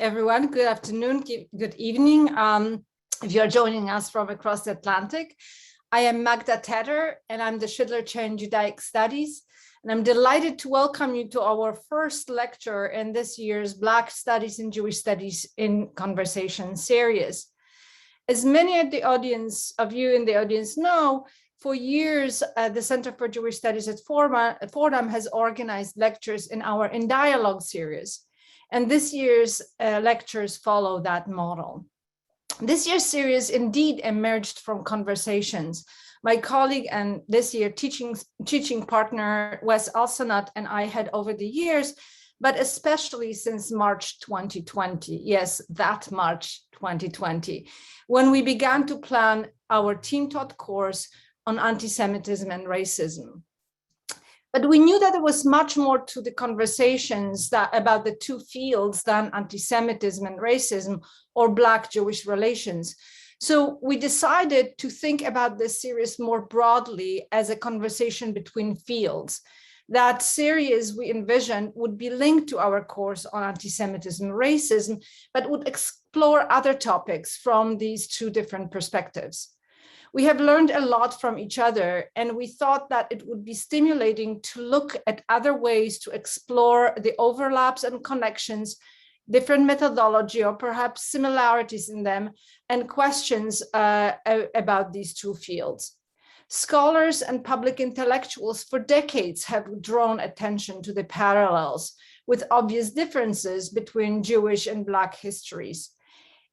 everyone. Good afternoon, good evening. If you're joining us from across the Atlantic, I am Magda Tedder, and I'm the Schindler Chair in Judaic Studies. And I'm delighted to welcome you to our first lecture in this year's Black Studies and Jewish Studies in Conversation series. As many of you in the audience know, for years, the Center for Jewish Studies at Fordham has organized lectures in our In Dialogue series. And this year's lectures follow that model. This year's series indeed emerged from conversations. My colleague and this year teaching partner, Westenley Alcenat, and I had over the years, but especially since March 2020. Yes, that March 2020, when we began to plan our team-taught course on anti-Semitism and racism. But we knew that there was much more to the conversations about the two fields than anti-Semitism and racism or Black-Jewish relations. So we decided to think about this series more broadly as a conversation between fields. That series we envisioned would be linked to our course on anti-Semitism and racism, but would explore other topics from these two different perspectives. We have learned a lot from each other, and we thought that it would be stimulating to look at other ways to explore the overlaps and connections, different methodology, or perhaps similarities in them, and questions about these two fields. Scholars and public intellectuals for decades have drawn attention to the parallels with obvious differences between Jewish and Black histories.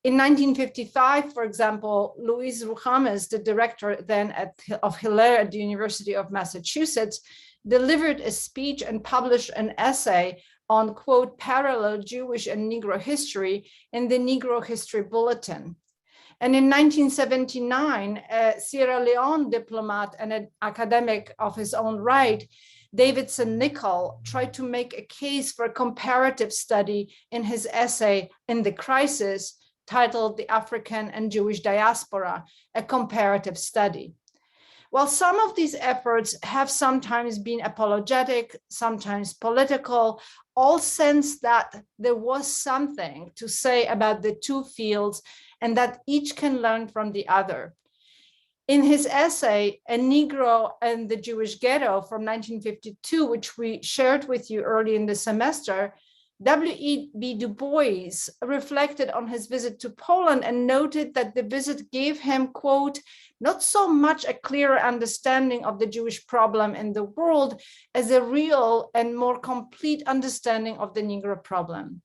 In 1955, for example, Louise Ruchames, the director then of Hilaire at the University of Massachusetts, delivered a speech and published an essay on, quote, parallel Jewish and Negro history in the Negro History Bulletin. And in 1979, a Sierra Leone diplomat and an academic of his own right, Davidson Nichol, tried to make a case for a comparative study in his essay In the Crisis, titled The African and Jewish Diaspora, a Comparative Study. While some of these efforts have sometimes been apologetic, sometimes political, all sense that there was something to say about the two fields and that each can learn from the other. In his essay, A Negro and the Jewish Ghetto from 1952, which we shared with you early in the semester, W.E.B. Du Bois reflected on his visit to Poland and noted that the visit gave him, quote, not so much a clearer understanding of the Jewish problem in the world as a real and more complete understanding of the Negro problem.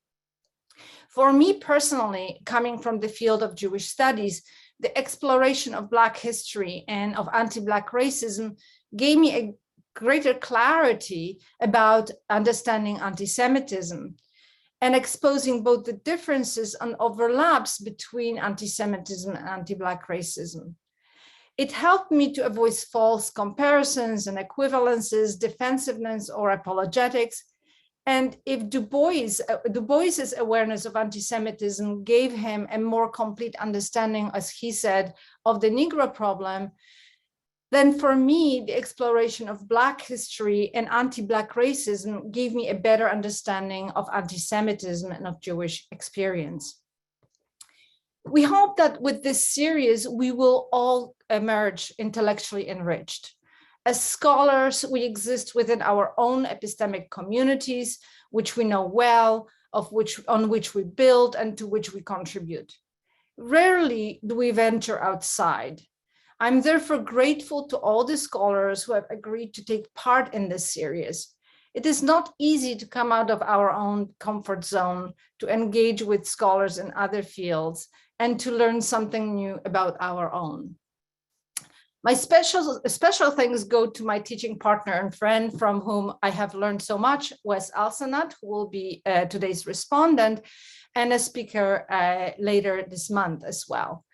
For me personally, coming from the field of Jewish studies, the exploration of Black history and of anti-Black racism gave me a greater clarity about understanding anti-Semitism and exposing both the differences and overlaps between anti-Semitism and anti-Black racism. It helped me to avoid false comparisons and equivalences, defensiveness or apologetics. And if Du Bois's awareness of anti-Semitism gave him a more complete understanding, as he said, of the Negro problem, then for me, the exploration of Black history and anti-Black racism gave me a better understanding of anti-Semitism and of Jewish experience. We hope that with this series, we will all emerge intellectually enriched. As scholars, we exist within our own epistemic communities, which we know well, on which we build and to which we contribute. Rarely do we venture outside. I'm therefore grateful to all the scholars who have agreed to take part in this series. It is not easy to come out of our own comfort zone, to engage with scholars in other fields, and to learn something new about our own. My special thanks go to my teaching partner and friend from whom I have learned so much, Westenley Alcenat, who will be today's respondent and a speaker later this month as well.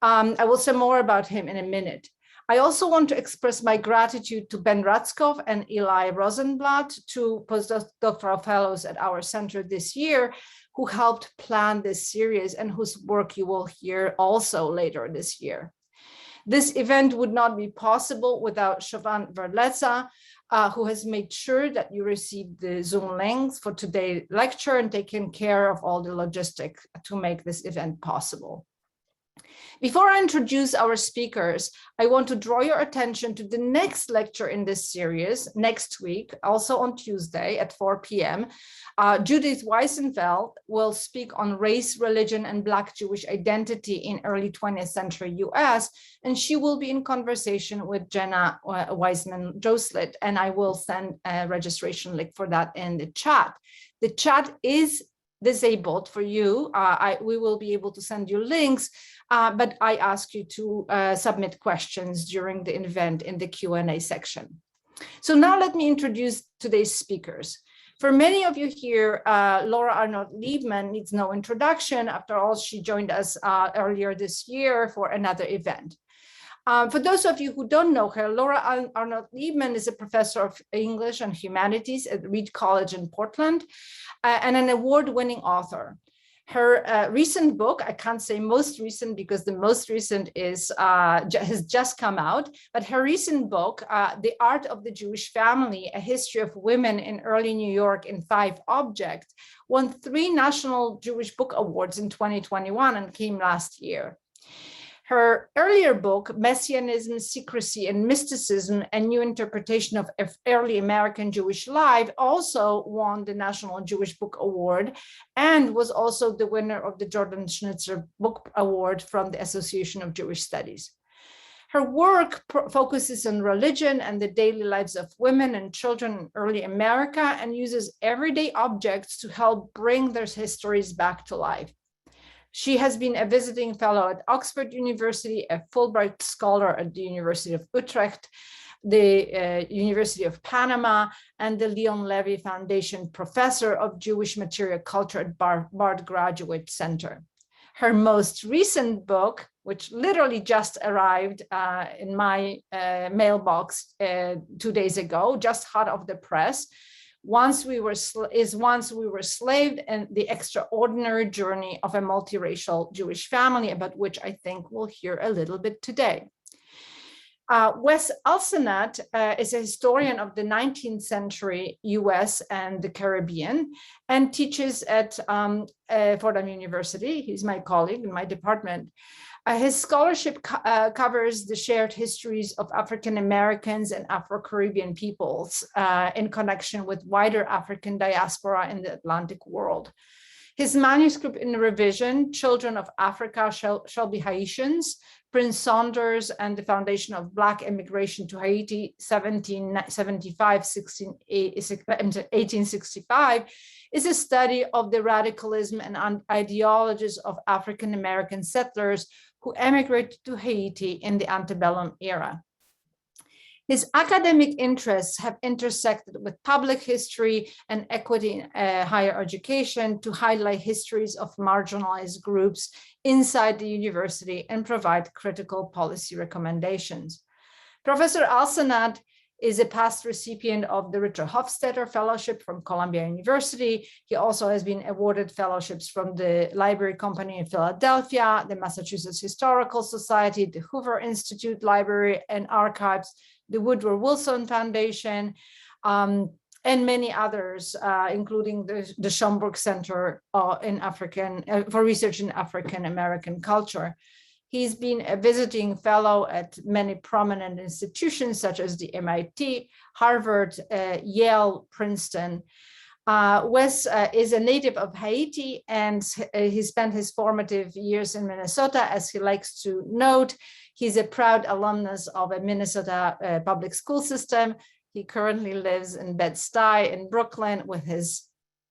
I will say more about him in a minute. I also want to express my gratitude to Ben Ratzkov and Eli Rosenblatt, two postdoctoral fellows at our center this year, who helped plan this series and whose work you will hear also later this year. This event would not be possible without Siobhan Verletza, who has made sure that you received the Zoom links for today's lecture and taken care of all the logistics to make this event possible. Before I introduce our speakers, I want to draw your attention to the next lecture in this series next week, also on Tuesday at 4 p.m. Judith Weisenfeld will speak on race, religion, and Black Jewish identity in early 20th century US, and she will be in conversation with Jenna Wiseman-Joslit, and I will send a registration link for that in the chat. The chat is disabled for you. We will be able to send you links, but I ask you to submit questions during the event in the Q&A section. So now let me introduce today's speakers. For many of you here, Laura Arnold Leibman needs no introduction. After all, she joined us earlier this year for another event. For those of you who don't know her, Laura Arnold Leibman is a professor of English and Humanities at Reed College in Portland and an award-winning author. Her recent book, I can't say most recent because the most recent has just come out, but her recent book, The Art of the Jewish Family, A History of Women in Early New York in 5 Objects, won 3 National Jewish Book Awards in 2021 and came last year. Her earlier book, Messianism, Secrecy and Mysticism, A New Interpretation of Early American Jewish Life, also won the National Jewish Book Award and was also the winner of the Jordan Schnitzer Book Award from the Association of Jewish Studies. Her work focuses on religion and the daily lives of women and children in early America and uses everyday objects to help bring their histories back to life. She has been a visiting fellow at Oxford University, a Fulbright scholar at the University of Utrecht, the University of Panama, and the Leon Levy Foundation Professor of Jewish Material Culture at Bard Graduate Center. Her most recent book, which literally just arrived in my mailbox 2 days ago, just hot off the press, Once We Were Slaved and the Extraordinary Journey of a Multiracial Jewish Family, about which I think we'll hear a little bit today. Westenley Alcenat is a historian of the 19th century US and the Caribbean and teaches at Fordham University. He's my colleague in my department. His scholarship covers the shared histories of African Americans and Afro-Caribbean peoples in connection with wider African diaspora in the Atlantic world. His manuscript in revision, Children of Africa Shall Be Haitians, Prince Saunders and the Foundation of Black Immigration to Haiti, 1865, is a study of the radicalism and ideologies of African American settlers who emigrated to Haiti in the antebellum era. His academic interests have intersected with public history and equity in higher education to highlight histories of marginalized groups inside the university and provide critical policy recommendations. Professor Alcenat is a past recipient of the Richard Hofstadter Fellowship from Columbia University. He also has been awarded fellowships from the Library Company in Philadelphia, the Massachusetts Historical Society, the Hoover Institute Library and Archives, the Woodrow Wilson Foundation, and many others, including the Schomburg Center for Research in African American Culture. He's been a visiting fellow at many prominent institutions such as the MIT, Harvard, Yale, Princeton. Wes is a native of Haiti, and he spent his formative years in Minnesota. As he likes to note, he's a proud alumnus of a Minnesota public school system. He currently lives in Bed-Stuy in Brooklyn with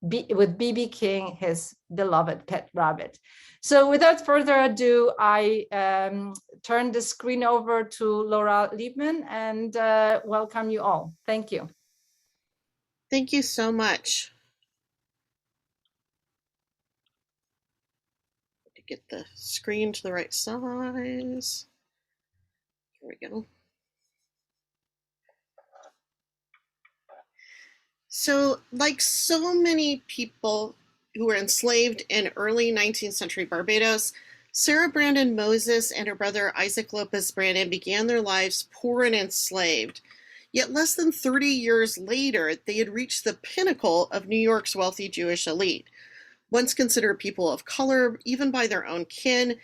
BB King, his beloved pet rabbit. So without further ado, I turn the screen over to Laura Leibman and welcome you all. Thank you. Thank you so much. To get the screen to the right size. Here we go. So, like so many people who were enslaved in early 19th century Barbados, Sarah Brandon Moses and her brother Isaac Lopez Brandon began their lives poor and enslaved. Yet less than 30 years later, they had reached the pinnacle of New York's wealthy Jewish elite. Once considered people of color, even by their own kin,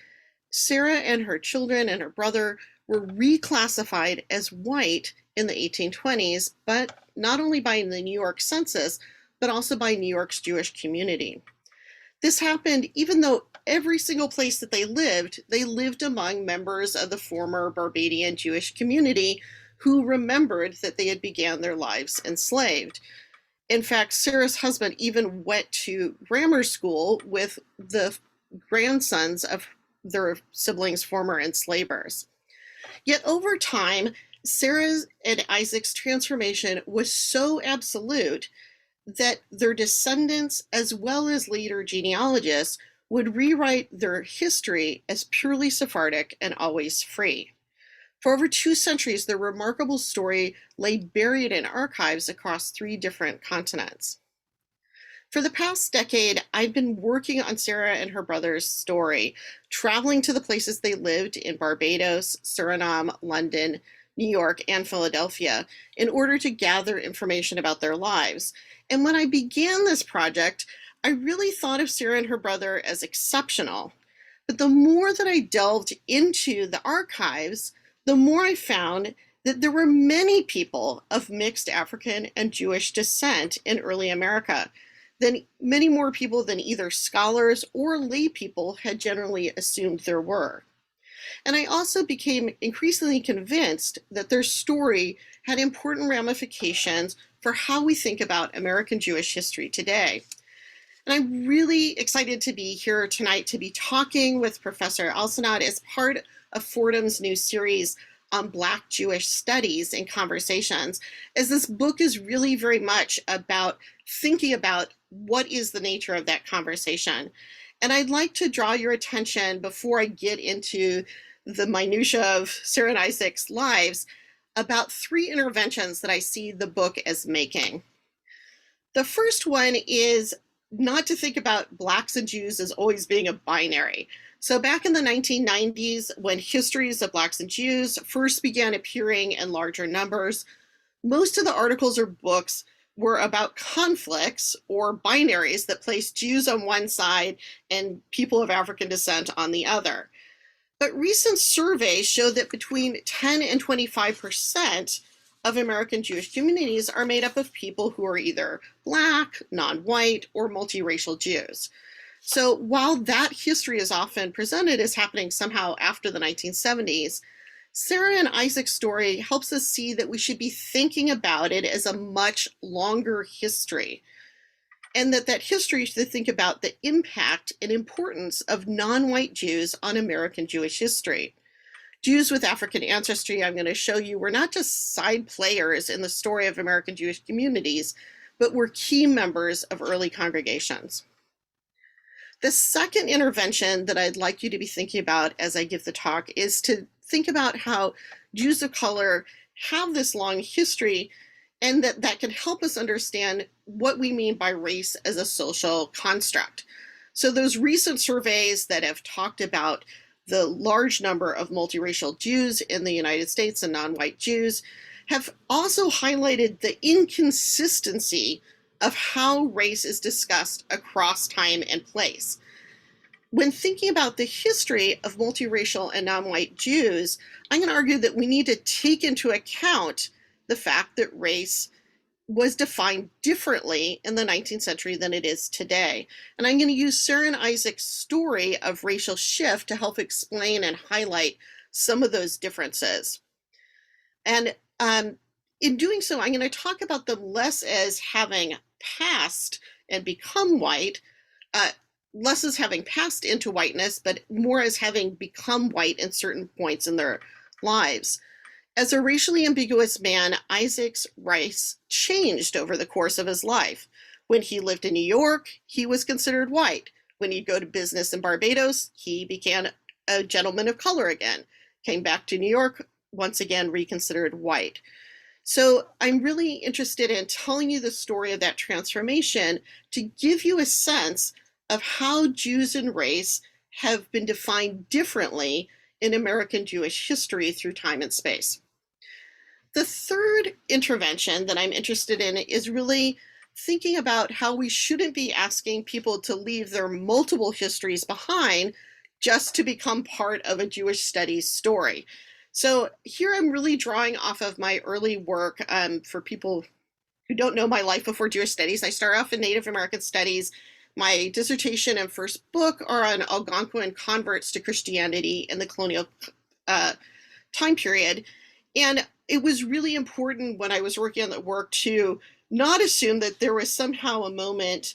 Sarah and her children and her brother were reclassified as white in the 1820s, but not only by the New York census, but also by New York's Jewish community. This happened even though every single place that they lived among members of the former Barbadian Jewish community who remembered that they had began their lives enslaved. In fact, Sarah's husband even went to grammar school with the grandsons of their siblings' former enslavers. Yet over time, Sarah's and Isaac's transformation was so absolute that their descendants, as well as later genealogists, would rewrite their history as purely Sephardic and always free. For over 2 centuries, their remarkable story lay buried in archives across 3 different continents. For the past decade, I've been working on Sarah and her brother's story, traveling to the places they lived in Barbados, Suriname, London, New York, and Philadelphia in order to gather information about their lives. And when I began this project, I really thought of Sarah and her brother as exceptional. But the more that I delved into the archives, the more I found that there were many people of mixed African and Jewish descent in early America, many more people than either scholars or lay people had generally assumed there were. And I also became increasingly convinced that their story had important ramifications for how we think about American Jewish history today. And I'm really excited to be here tonight to be talking with Professor Alcenat as part of Fordham's new series on Black Jewish Studies and Conversations, as this book is really very much about thinking about what is the nature of that conversation. And I'd like to draw your attention before I get into the minutia of Sarah and Isaac's lives about 3 interventions that I see the book as making. The first one is not to think about Blacks and Jews as always being a binary. So back in the 1990s, when histories of Blacks and Jews first began appearing in larger numbers, most of the articles or books were about conflicts or binaries that placed Jews on one side and people of African descent on the other. But recent surveys show that between 10 and 25% of American Jewish communities are made up of people who are either Black, non-white, or multiracial Jews. So while that history is often presented as happening somehow after the 1970s, Sarah and Isaac's story helps us see that we should be thinking about it as a much longer history, and that history should think about the impact and importance of non-white Jews on American Jewish history. Jews with African ancestry, I'm going to show you, were not just side players in the story of American Jewish communities, but were key members of early congregations. The second intervention that I'd like you to be thinking about as I give the talk is to think about how Jews of color have this long history, and that can help us understand what we mean by race as a social construct. So those recent surveys that have talked about the large number of multiracial Jews in the United States and non-white Jews have also highlighted the inconsistency of how race is discussed across time and place. When thinking about the history of multiracial and non-white Jews, I'm going to argue that we need to take into account the fact that race was defined differently in the 19th century than it is today. And I'm going to use Sarah and Isaac's story of racial shift to help explain and highlight some of those differences. And in doing so, I'm going to talk about them less as having passed and become white, less as having passed into whiteness, but more as having become white in certain points in their lives. As a racially ambiguous man, Isaac's race changed over the course of his life. When he lived in New York, he was considered white. When he'd go to business in Barbados, he became a gentleman of color again. Came back to New York, once again reconsidered white. So I'm really interested in telling you the story of that transformation to give you a sense of how Jews and race have been defined differently in American Jewish history through time and space. The third intervention that I'm interested in is really thinking about how we shouldn't be asking people to leave their multiple histories behind just to become part of a Jewish studies story. So here I'm really drawing off of my early work. For people who don't know my life before Jewish studies, I started off in Native American studies. My dissertation and first book are on Algonquin converts to Christianity in the colonial time period. And it was really important when I was working on that work to not assume that there was somehow a moment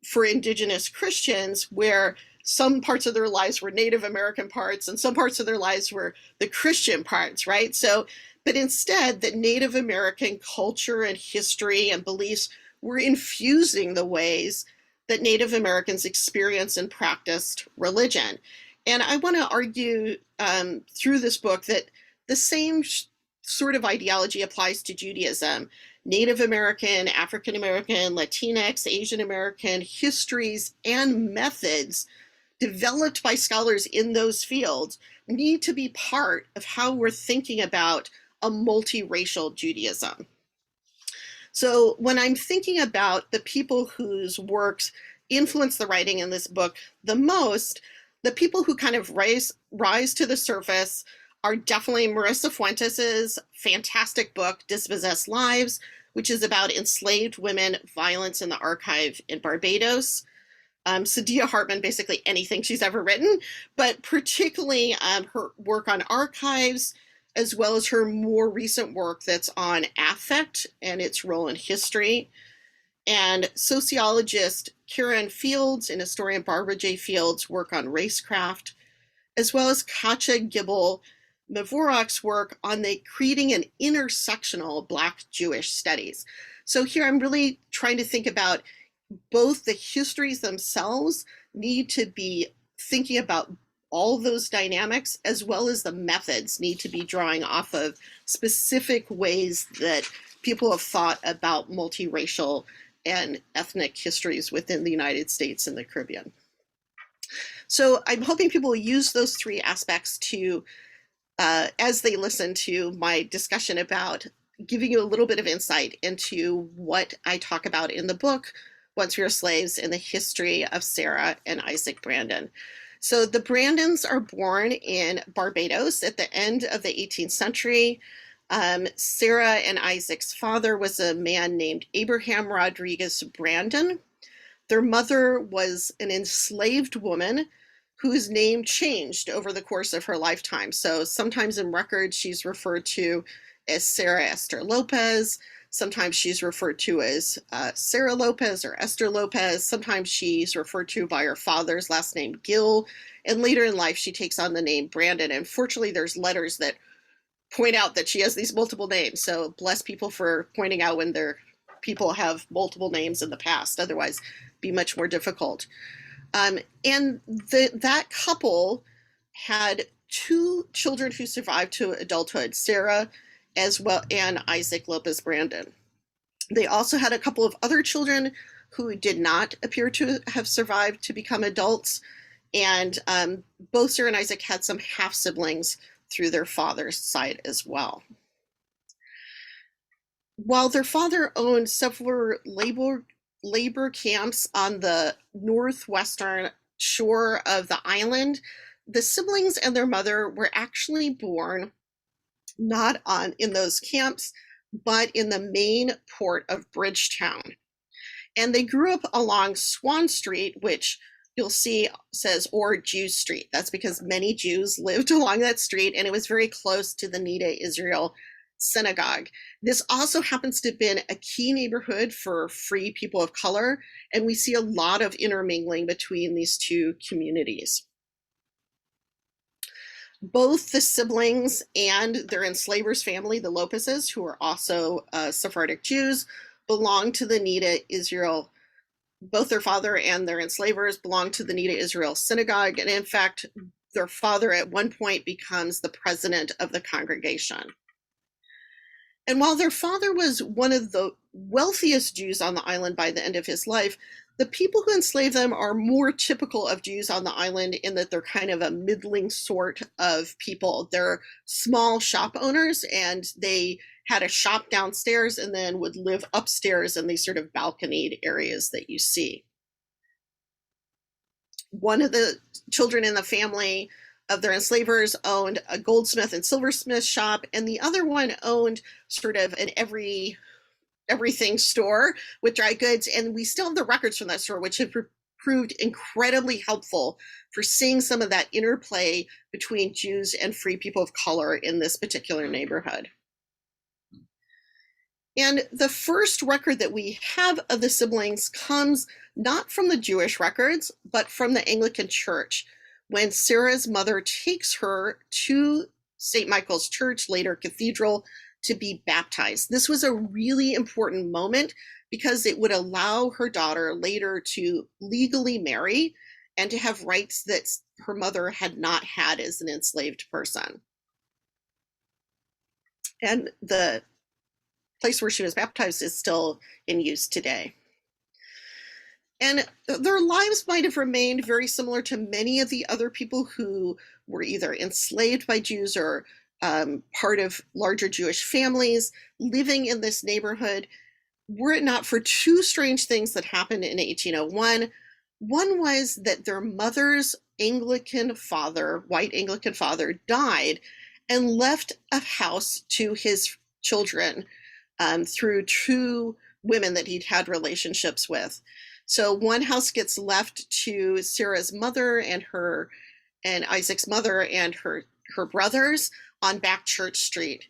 for Indigenous Christians where some parts of their lives were Native American parts and some parts of their lives were the Christian parts, right? So, but instead that Native American culture and history and beliefs were infusing the ways that Native Americans experienced and practiced religion. And I want to argue through this book that the same sort of ideology applies to Judaism. Native American, African American, Latinx, Asian American histories and methods developed by scholars in those fields need to be part of how we're thinking about a multiracial Judaism. So when I'm thinking about the people whose works influence the writing in this book the most, the people who kind of rise to the surface are definitely Marissa Fuentes' fantastic book, Dispossessed Lives, which is about enslaved women, violence in the archive in Barbados. Saidiya Hartman, basically anything she's ever written, but particularly her work on archives, as well as her more recent work that's on affect and its role in history. And sociologist Karen Fields and historian Barbara J. Fields' work on racecraft, as well as Katja Gibble Mevorach's work on the creating an intersectional Black Jewish studies. So here I'm really trying to think about both the histories themselves need to be thinking about all those dynamics, as well as the methods need to be drawing off of specific ways that people have thought about multiracial and ethnic histories within the United States and the Caribbean. So I'm hoping people will use those three aspects to, as they listen to my discussion about giving you a little bit of insight into what I talk about in the book, Once We Were Slaves, and the history of Sarah and Isaac Brandon. So the Brandons are born in Barbados at the end of the 18th century. Sarah and Isaac's father was a man named Abraham Rodriguez Brandon. Their mother was an enslaved woman whose name changed over the course of her lifetime. So sometimes in records she's referred to as Sarah Esther Lopez. Sometimes she's referred to as Sarah Lopez or Esther Lopez. Sometimes she's referred to by her father's last name, Gill. And later in life, she takes on the name Brandon. And fortunately, there's letters that point out that she has these multiple names. So bless people for pointing out when their people have multiple names in the past. Otherwise, it'd be much more difficult. And that couple had two children who survived to adulthood, Sarah as well, and Isaac Lopez Brandon. They also had a couple of other children who did not appear to have survived to become adults. And both Sarah and Isaac had some half siblings through their father's side as well. While their father owned several labor camps on the northwestern shore of the island, the siblings and their mother were actually born not in those camps, but in the main port of Bridgetown. And they grew up along Swan Street, which you'll see says or Jew Street. That's because many Jews lived along that street, and it was very close to the Nida Israel synagogue. This also happens to have been a key neighborhood for free people of color, and we see a lot of intermingling between these two communities. Both the siblings and their enslavers family, the Lopezes, who are also Sephardic Jews, belong to the Nida Israel. Both their father and their enslavers belong to the Nida Israel synagogue. And in fact, their father at one point becomes the president of the congregation. And while their father was one of the wealthiest Jews on the island by the end of his life, The people who enslaved them are more typical of Jews on the island in that they're kind of a middling sort of people. They're small shop owners, and they had a shop downstairs and then would live upstairs in these sort of balconied areas that you see. One of the children in the family of their enslavers owned a goldsmith and silversmith shop, and the other one owned sort of an everything store with dry goods. And we still have the records from that store, which have proved incredibly helpful for seeing some of that interplay between Jews and free people of color in this particular neighborhood. And the first record that we have of the siblings comes not from the Jewish records, but from the Anglican Church, when Sarah's mother takes her to St. Michael's Church, later Cathedral, to be baptized. This was a really important moment because it would allow her daughter later to legally marry and to have rights that her mother had not had as an enslaved person. And the place where she was baptized is still in use today. And their lives might have remained very similar to many of the other people who were either enslaved by Jews or part of larger Jewish families living in this neighborhood, were it not for two strange things that happened in 1801. One was that their mother's Anglican father, white Anglican father, died and left a house to his children through two women that he'd had relationships with. So one house gets left to Sarah's mother and Isaac's mother and her brothers on Back Church Street.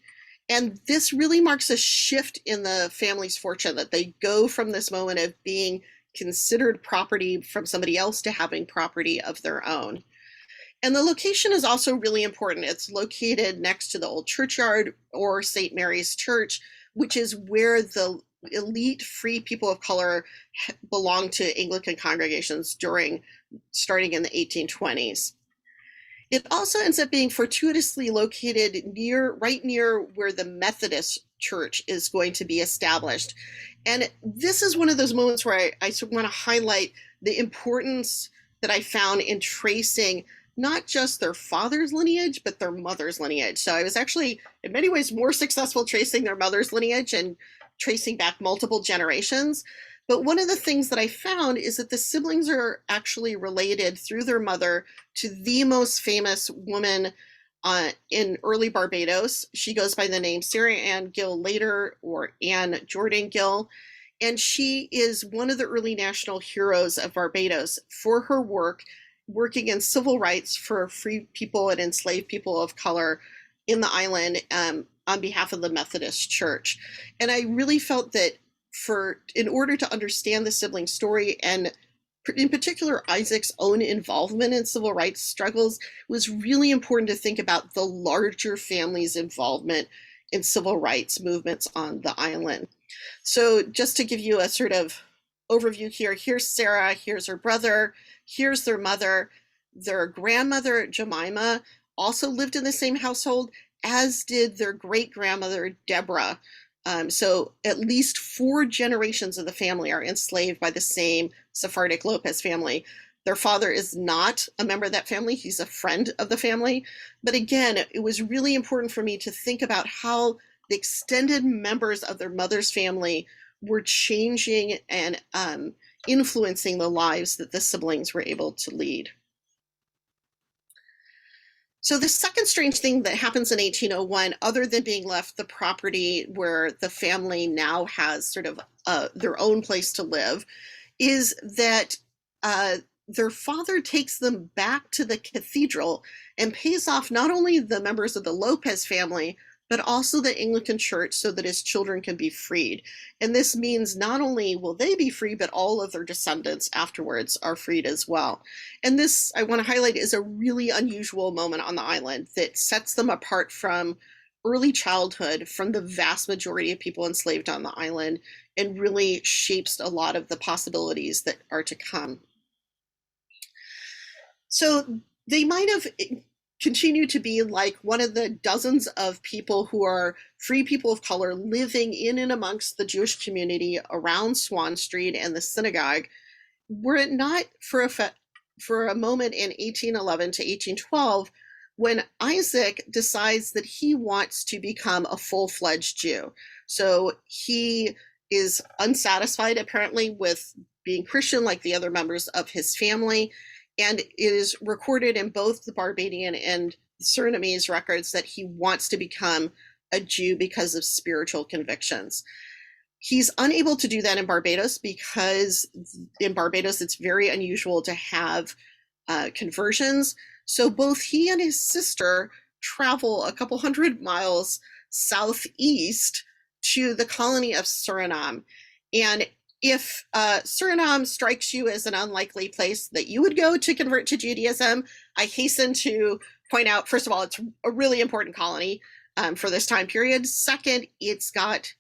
And this really marks a shift in the family's fortune, that they go from this moment of being considered property from somebody else to having property of their own. And the location is also really important. It's located next to the old churchyard, or St. Mary's Church, which is where the elite free people of color belonged to Anglican congregations starting in the 1820s. It also ends up being fortuitously located right near where the Methodist Church is going to be established. And this is one of those moments where I want to highlight the importance that I found in tracing not just their father's lineage, but their mother's lineage. So I was actually, in many ways, more successful tracing their mother's lineage and tracing back multiple generations. But one of the things that I found is that the siblings are actually related through their mother to the most famous woman in early Barbados. She goes by the name Sarah Ann Gill later, or Anne Jordan Gill. And she is one of the early national heroes of Barbados for her working in civil rights for free people and enslaved people of color in the island on behalf of the Methodist Church. And I really felt that in order to understand the sibling story, and in particular Isaac's own involvement in civil rights struggles, it was really important to think about the larger family's involvement in civil rights movements on the island. So just to give you a sort of overview here, here's Sarah, here's her brother, here's their mother. Their grandmother, Jemima, also lived in the same household, as did their great-grandmother, Deborah. So at least 4 generations of the family are enslaved by the same Sephardic Lopez family. Their father is not a member of that family. He's a friend of the family. But again, it was really important for me to think about how the extended members of their mother's family were changing and influencing the lives that the siblings were able to lead. So the second strange thing that happens in 1801, other than being left the property where the family now has sort of their own place to live, is that their father takes them back to the cathedral and pays off not only the members of the Lopez family, but also the Anglican Church, so that his children can be freed. And this means not only will they be free, but all of their descendants afterwards are freed as well. And this, I want to highlight, is a really unusual moment on the island that sets them apart from early childhood, from the vast majority of people enslaved on the island, and really shapes a lot of the possibilities that are to come. So they might have continue to be like one of the dozens of people who are free people of color living in and amongst the Jewish community around Swan Street and the synagogue Were it not for a moment in 1811 to 1812 when Isaac decides that he wants to become a full-fledged Jew. So he is unsatisfied apparently with being Christian like the other members of his family, and it is recorded in both the Barbadian and Surinamese records that he wants to become a Jew because of spiritual convictions. He's unable to do that in Barbados because in Barbados it's very unusual to have conversions. So both he and his sister travel a couple hundred miles southeast to the colony of Suriname. And if Suriname strikes you as an unlikely place that you would go to convert to Judaism, I hasten to point out, first of all, it's a really important colony for this time period. Second, it's got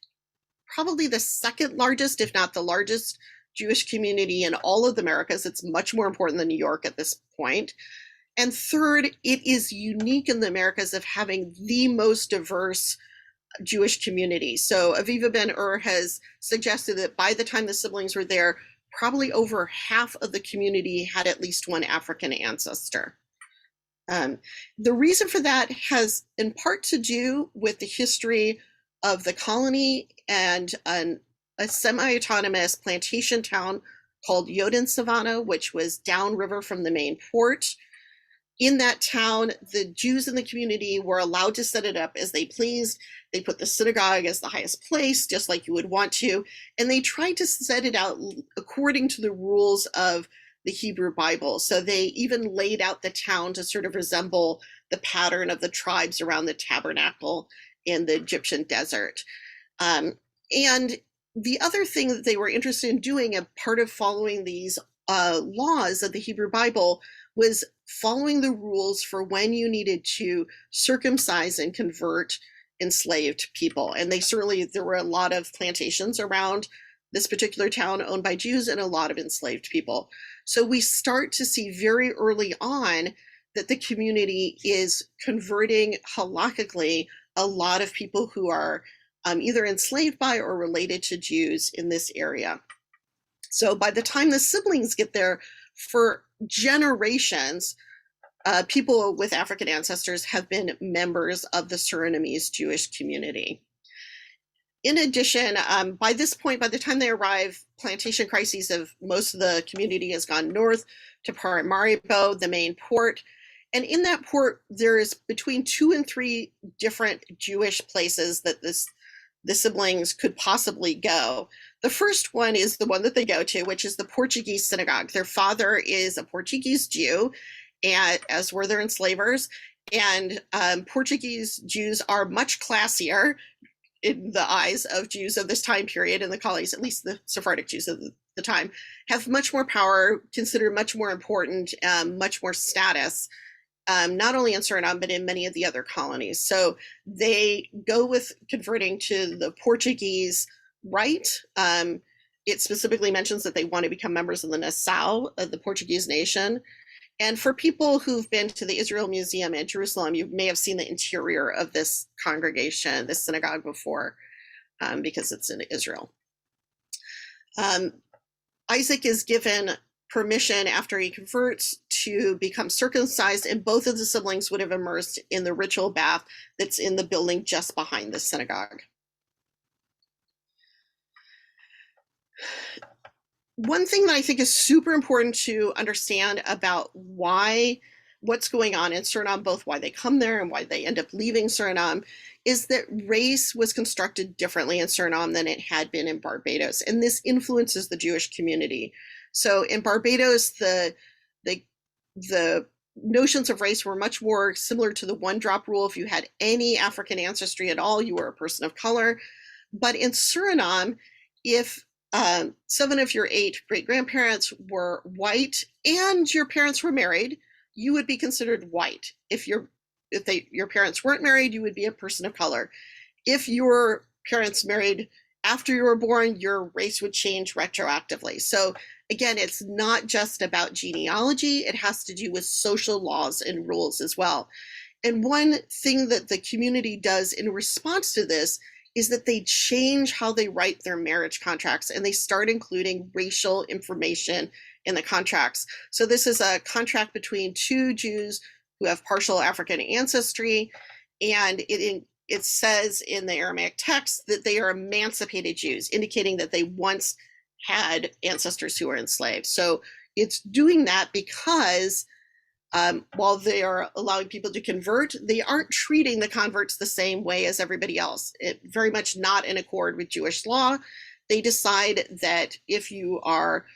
probably the second largest, if not the largest, Jewish community in all of the Americas. It's much more important than New York at this point. And third, it is unique in the Americas of having the most diverse Jewish community. So Aviva Ben-Ur has suggested that by the time the siblings were there, probably over half of the community had at least one African ancestor. The reason for that has in part to do with the history of the colony and a semi-autonomous plantation town called Yoden Savannah, which was downriver from the main port. In that town, the Jews in the community were allowed to set it up as they pleased. They put the synagogue as the highest place, just like you would want to, and they tried to set it out according to the rules of the Hebrew Bible. So they even laid out the town to sort of resemble the pattern of the tribes around the tabernacle in the Egyptian desert. And the other thing that they were interested in doing, a part of following these laws of the Hebrew Bible, was following the rules for when you needed to circumcise and convert enslaved people. And there were a lot of plantations around this particular town owned by Jews and a lot of enslaved people. So we start to see very early on that the community is converting halakhically a lot of people who are either enslaved by or related to Jews in this area. So by the time the siblings get there, for generations, people with African ancestors have been members of the Surinamese Jewish community. In addition, by this point, by the time they arrive, plantation crises of most of the community has gone north to Paramaribo, the main port. And in that port, there is between 2 and 3 different Jewish places that the siblings could possibly go. The first one is the one that they go to, which is the Portuguese synagogue. Their father is a Portuguese Jew, and as were their enslavers. And Portuguese Jews are much classier in the eyes of Jews of this time period in the colonies, at least the Sephardic Jews of the time, have much more power, considered much more important, much more status, not only in Suriname, but in many of the other colonies. So they go with converting to the Portuguese rite. It specifically mentions that they want to become members of the Nassau, of the Portuguese nation. And for people who've been to the Israel Museum in Jerusalem, you may have seen the interior of this congregation, this synagogue before, because it's in Israel. Isaac is given permission after he converts to become circumcised, and both of the siblings would have immersed in the ritual bath that's in the building just behind the synagogue. One thing that I think is super important to understand about what's going on in Suriname, both why they come there and why they end up leaving Suriname, is that race was constructed differently in Suriname than it had been in Barbados. And this influences the Jewish community. So in Barbados, the notions of race were much more similar to the one-drop rule. If you had any African ancestry at all, you were a person of color. But in Suriname, if 7 of your 8 great-grandparents were white and your parents were married, you would be considered white. If your parents weren't married, you would be a person of color. If your parents married after you were born, your race would change retroactively. So again, it's not just about genealogy, it has to do with social laws and rules as well. And one thing that the community does in response to this is that they change how they write their marriage contracts, and they start including racial information in the contracts. So this is a contract between two Jews who have partial African ancestry, and it says in the Aramaic text that they are emancipated Jews, indicating that they once had ancestors who were enslaved. So it's doing that because while they are allowing people to convert, they aren't treating the converts the same way as everybody else. It very much not in accord with Jewish law. They decide that if you are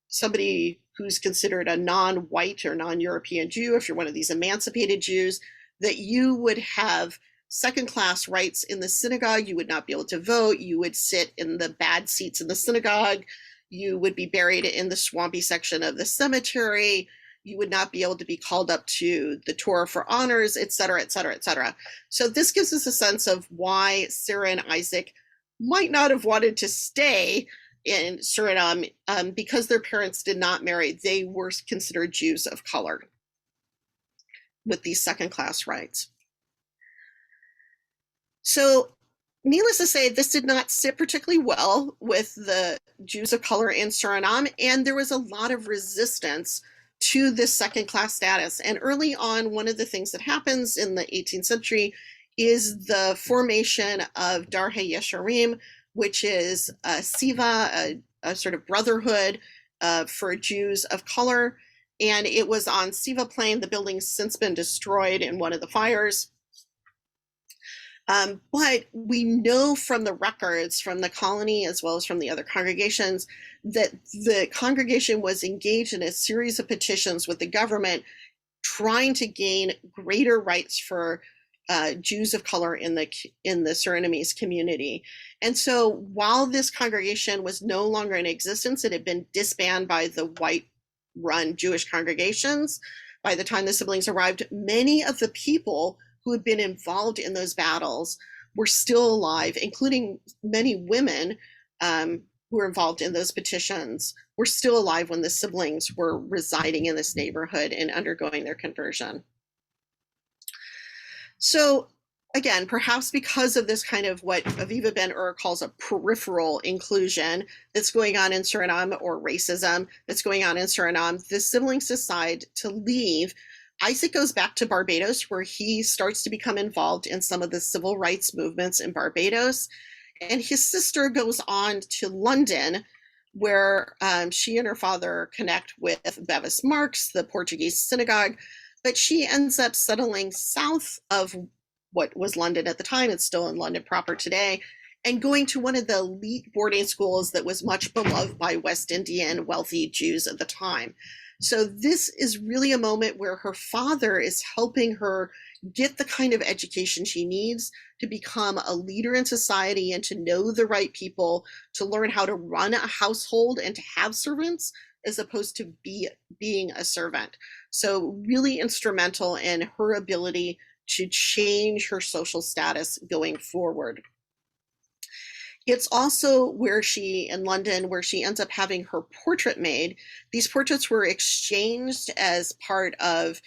somebody who's considered a non-white or non-European Jew, if you're one of these emancipated Jews, that you would have second-class rights in the synagogue. You would not be able to vote. You would sit in the bad seats in the synagogue. You would be buried in the swampy section of the cemetery. You would not be able to be called up to the Torah for honors, et cetera, et cetera, et cetera. So this gives us a sense of why Sarah and Isaac might not have wanted to stay in Suriname because their parents did not marry. They were considered Jews of color with these second-class rights. So needless to say, this did not sit particularly well with the Jews of color in Suriname, and there was a lot of resistance to this second-class status. And early on, one of the things that happens in the 18th century is the formation of Darhei Yesharim, which is a Siva, a sort of brotherhood for Jews of color. And it was on Siva Plain. The building's since been destroyed in one of the fires. But we know from the records from the colony as well as from the other congregations that the congregation was engaged in a series of petitions with the government trying to gain greater rights for Jews of color in the Surinamese community. And so while this congregation was no longer in existence, it had been disbanded by the white-run Jewish congregations. By the time the siblings arrived, many of the people who had been involved in those battles were still alive, including many women who were involved in those petitions were still alive when the siblings were residing in this neighborhood and undergoing their conversion. So again, perhaps because of this kind of what Aviva Ben-Ur calls a peripheral inclusion that's going on in Suriname, or racism that's going on in Suriname, the siblings decide to leave. Isaac goes back to Barbados, where he starts to become involved in some of the civil rights movements in Barbados. And his sister goes on to London, where she and her father connect with Bevis Marks, the Portuguese synagogue. But she ends up settling south of what was London at the time. It's still in London proper today, and going to one of the elite boarding schools that was much beloved by West Indian wealthy Jews at the time. So this is really a moment where her father is helping her get the kind of education she needs to become a leader in society and to know the right people, to learn how to run a household and to have servants as opposed to being a servant. So really instrumental in her ability to change her social status going forward. It's also where in London, where she ends up having her portrait made. These portraits were exchanged as part of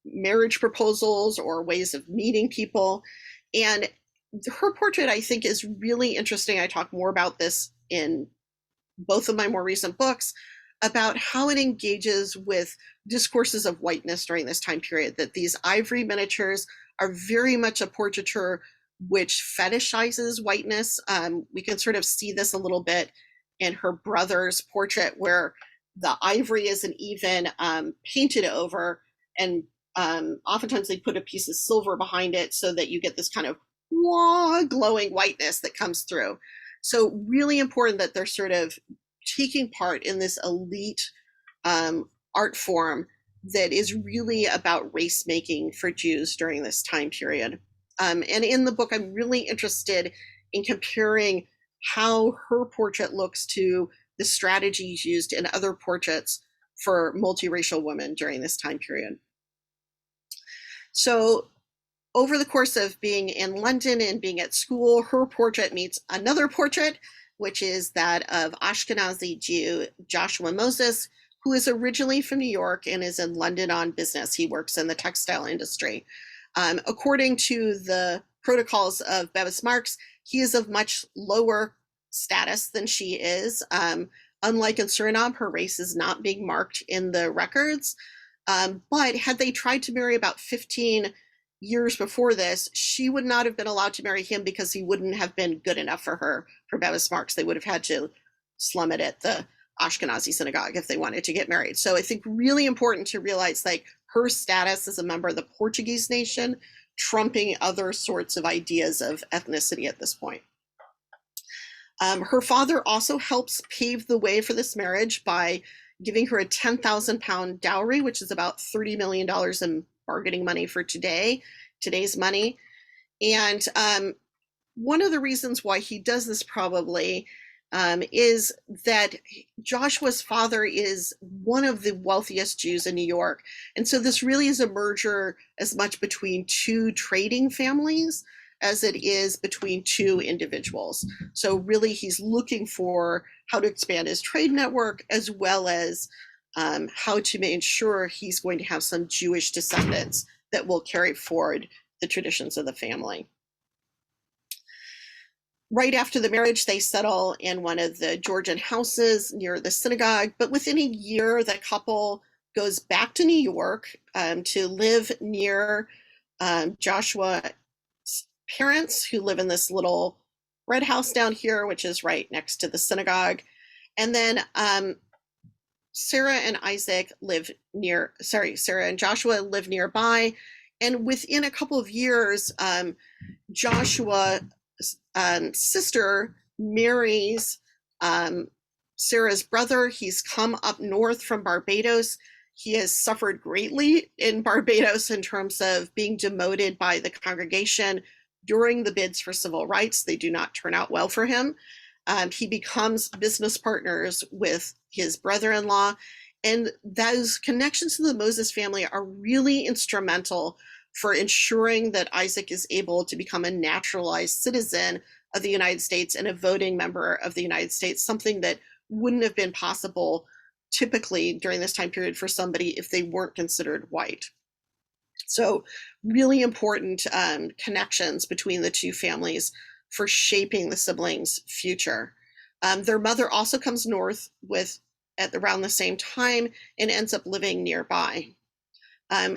marriage proposals or ways of meeting people. And her portrait, I think, is really interesting. I talk more about this in both of my more recent books, about how it engages with discourses of whiteness during this time period, that these ivory miniatures are very much a portraiture which fetishizes whiteness. We can sort of see this a little bit in her brother's portrait, where the ivory isn't even painted over, and oftentimes they put a piece of silver behind it so that you get this kind of glowing whiteness that comes through. So really important that they're sort of taking part in this elite art form that is really about race making for Jews during this time period. And in the book, I'm really interested in comparing how her portrait looks to the strategies used in other portraits for multiracial women during this time period. So over the course of being in London and being at school, her portrait meets another portrait, which is that of Ashkenazi Jew Joshua Moses, who is originally from New York and is in London on business. He works in the textile industry. According to the protocols of Bevis Marks, he is of much lower status than she is, Unlike in Suriname, her race is not being marked in the records. But had they tried to marry about 15 years before this, she would not have been allowed to marry him because he wouldn't have been good enough for her for Bevis Marks. They would have had to slum it at the Ashkenazi synagogue if they wanted to get married. So I think really important to realize like her status as a member of the Portuguese nation trumping other sorts of ideas of ethnicity at this point. Her father also helps pave the way for this marriage by giving her a 10,000 pound dowry, which is about $30 million in bargaining money for today's money. And one of the reasons why he does this probably is that Joshua's father is one of the wealthiest Jews in New York. And so this really is a merger as much between two trading families as it is between two individuals. So really he's looking for how to expand his trade network as well as how to make sure he's going to have some Jewish descendants that will carry forward the traditions of the family. Right after the marriage, they settle in one of the Georgian houses near the synagogue, but within a year, the couple goes back to New York to live near Joshua's parents, who live in this little red house down here, which is right next to the synagogue. And then Sarah and Joshua live nearby. And within a couple of years, Joshua's sister marries Sarah's brother. He's come up north from Barbados. He has suffered greatly in Barbados in terms of being demoted by the congregation during the bids for civil rights. They do not turn out well for him. He becomes business partners with his brother-in-law, and those connections to the Moses family are really instrumental for ensuring that Isaac is able to become a naturalized citizen of the United States and a voting member of the United States, something that wouldn't have been possible typically during this time period for somebody if they weren't considered white. So really important connections between the two families for shaping the siblings' future. Their mother also comes north at around the same time and ends up living nearby.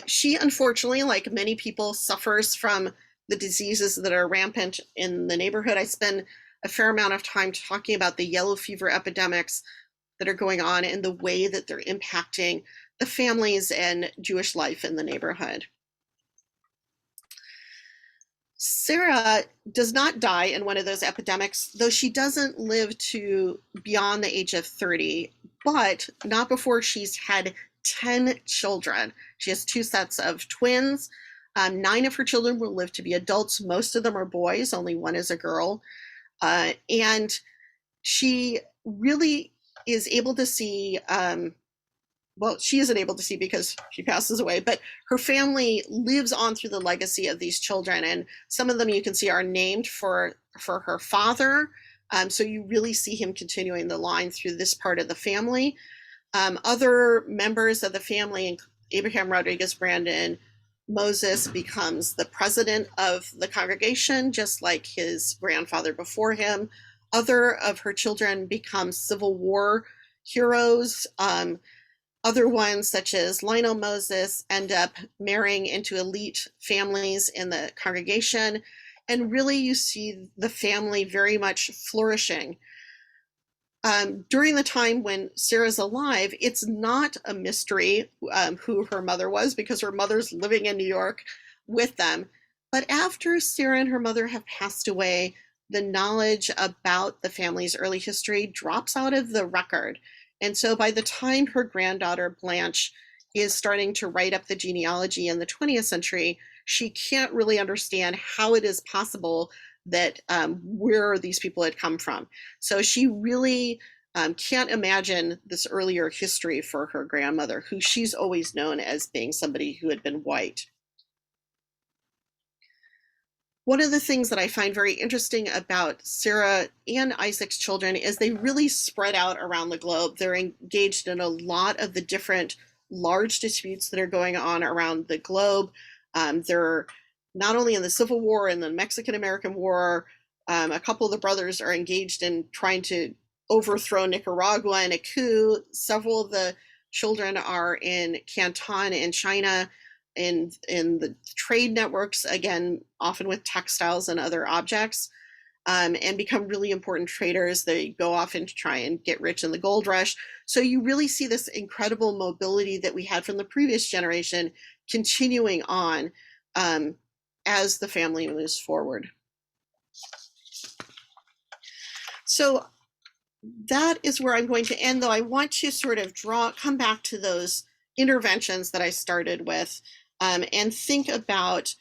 She, unfortunately, like many people, suffers from the diseases that are rampant in the neighborhood. I spend a fair amount of time talking about the yellow fever epidemics that are going on and the way that they're impacting the families and Jewish life in the neighborhood. Sarah does not die in one of those epidemics, though she doesn't live to beyond the age of 30, but not before she's had 10 children. She has 2 sets of twins. 9 of her children will live to be adults. Most of them are boys, only 1 is a girl. And she really is able to see, she isn't able to see because she passes away, but her family lives on through the legacy of these children. And some of them you can see are named for her father. So you really see him continuing the line through this part of the family. Other members of the family, Abraham Rodriguez Brandon Moses, becomes the president of the congregation, just like his grandfather before him. Other of her children become Civil War heroes. Other ones, such as Lionel Moses, end up marrying into elite families in the congregation. And really you see the family very much flourishing. During the time when Sarah's alive, it's not a mystery who her mother was, because her mother's living in New York with them. But after Sarah and her mother have passed away, the knowledge about the family's early history drops out of the record. And so by the time her granddaughter Blanche is starting to write up the genealogy in the 20th century, she can't really understand how it is possible that where these people had come from. So she really can't imagine this earlier history for her grandmother, who she's always known as being somebody who had been white. One of the things that I find very interesting about Sarah and Isaac's children is they really spread out around the globe. They're engaged in a lot of the different large disputes that are going on around the globe. They're not only in the Civil War and the Mexican-American War. A couple of the brothers are engaged in trying to overthrow Nicaragua in a coup. Several of the children are in Canton in China, in the trade networks, again, often with textiles and other objects, and become really important traders. They go off and try and get rich in the gold rush. So you really see this incredible mobility that we had from the previous generation continuing on as the family moves forward. So that is where I'm going to end, though I want to sort of come back to those interventions that I started with, and think about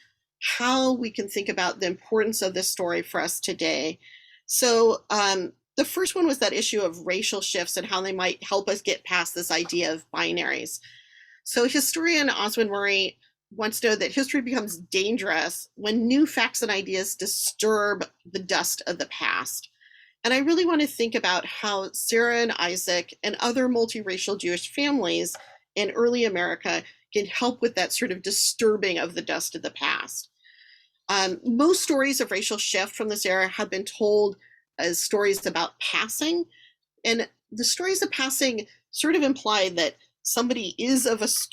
how we can think about the importance of this story for us today. So the first one was that issue of racial shifts and how they might help us get past this idea of binaries. So historian Oswin Murray wants to know that history becomes dangerous when new facts and ideas disturb the dust of the past. And I really want to think about how Sarah and Isaac and other multiracial Jewish families in early America can help with that sort of disturbing of the dust of the past. Most stories of racial shift from this era have been told as stories about passing. And the stories of passing sort of imply that somebody is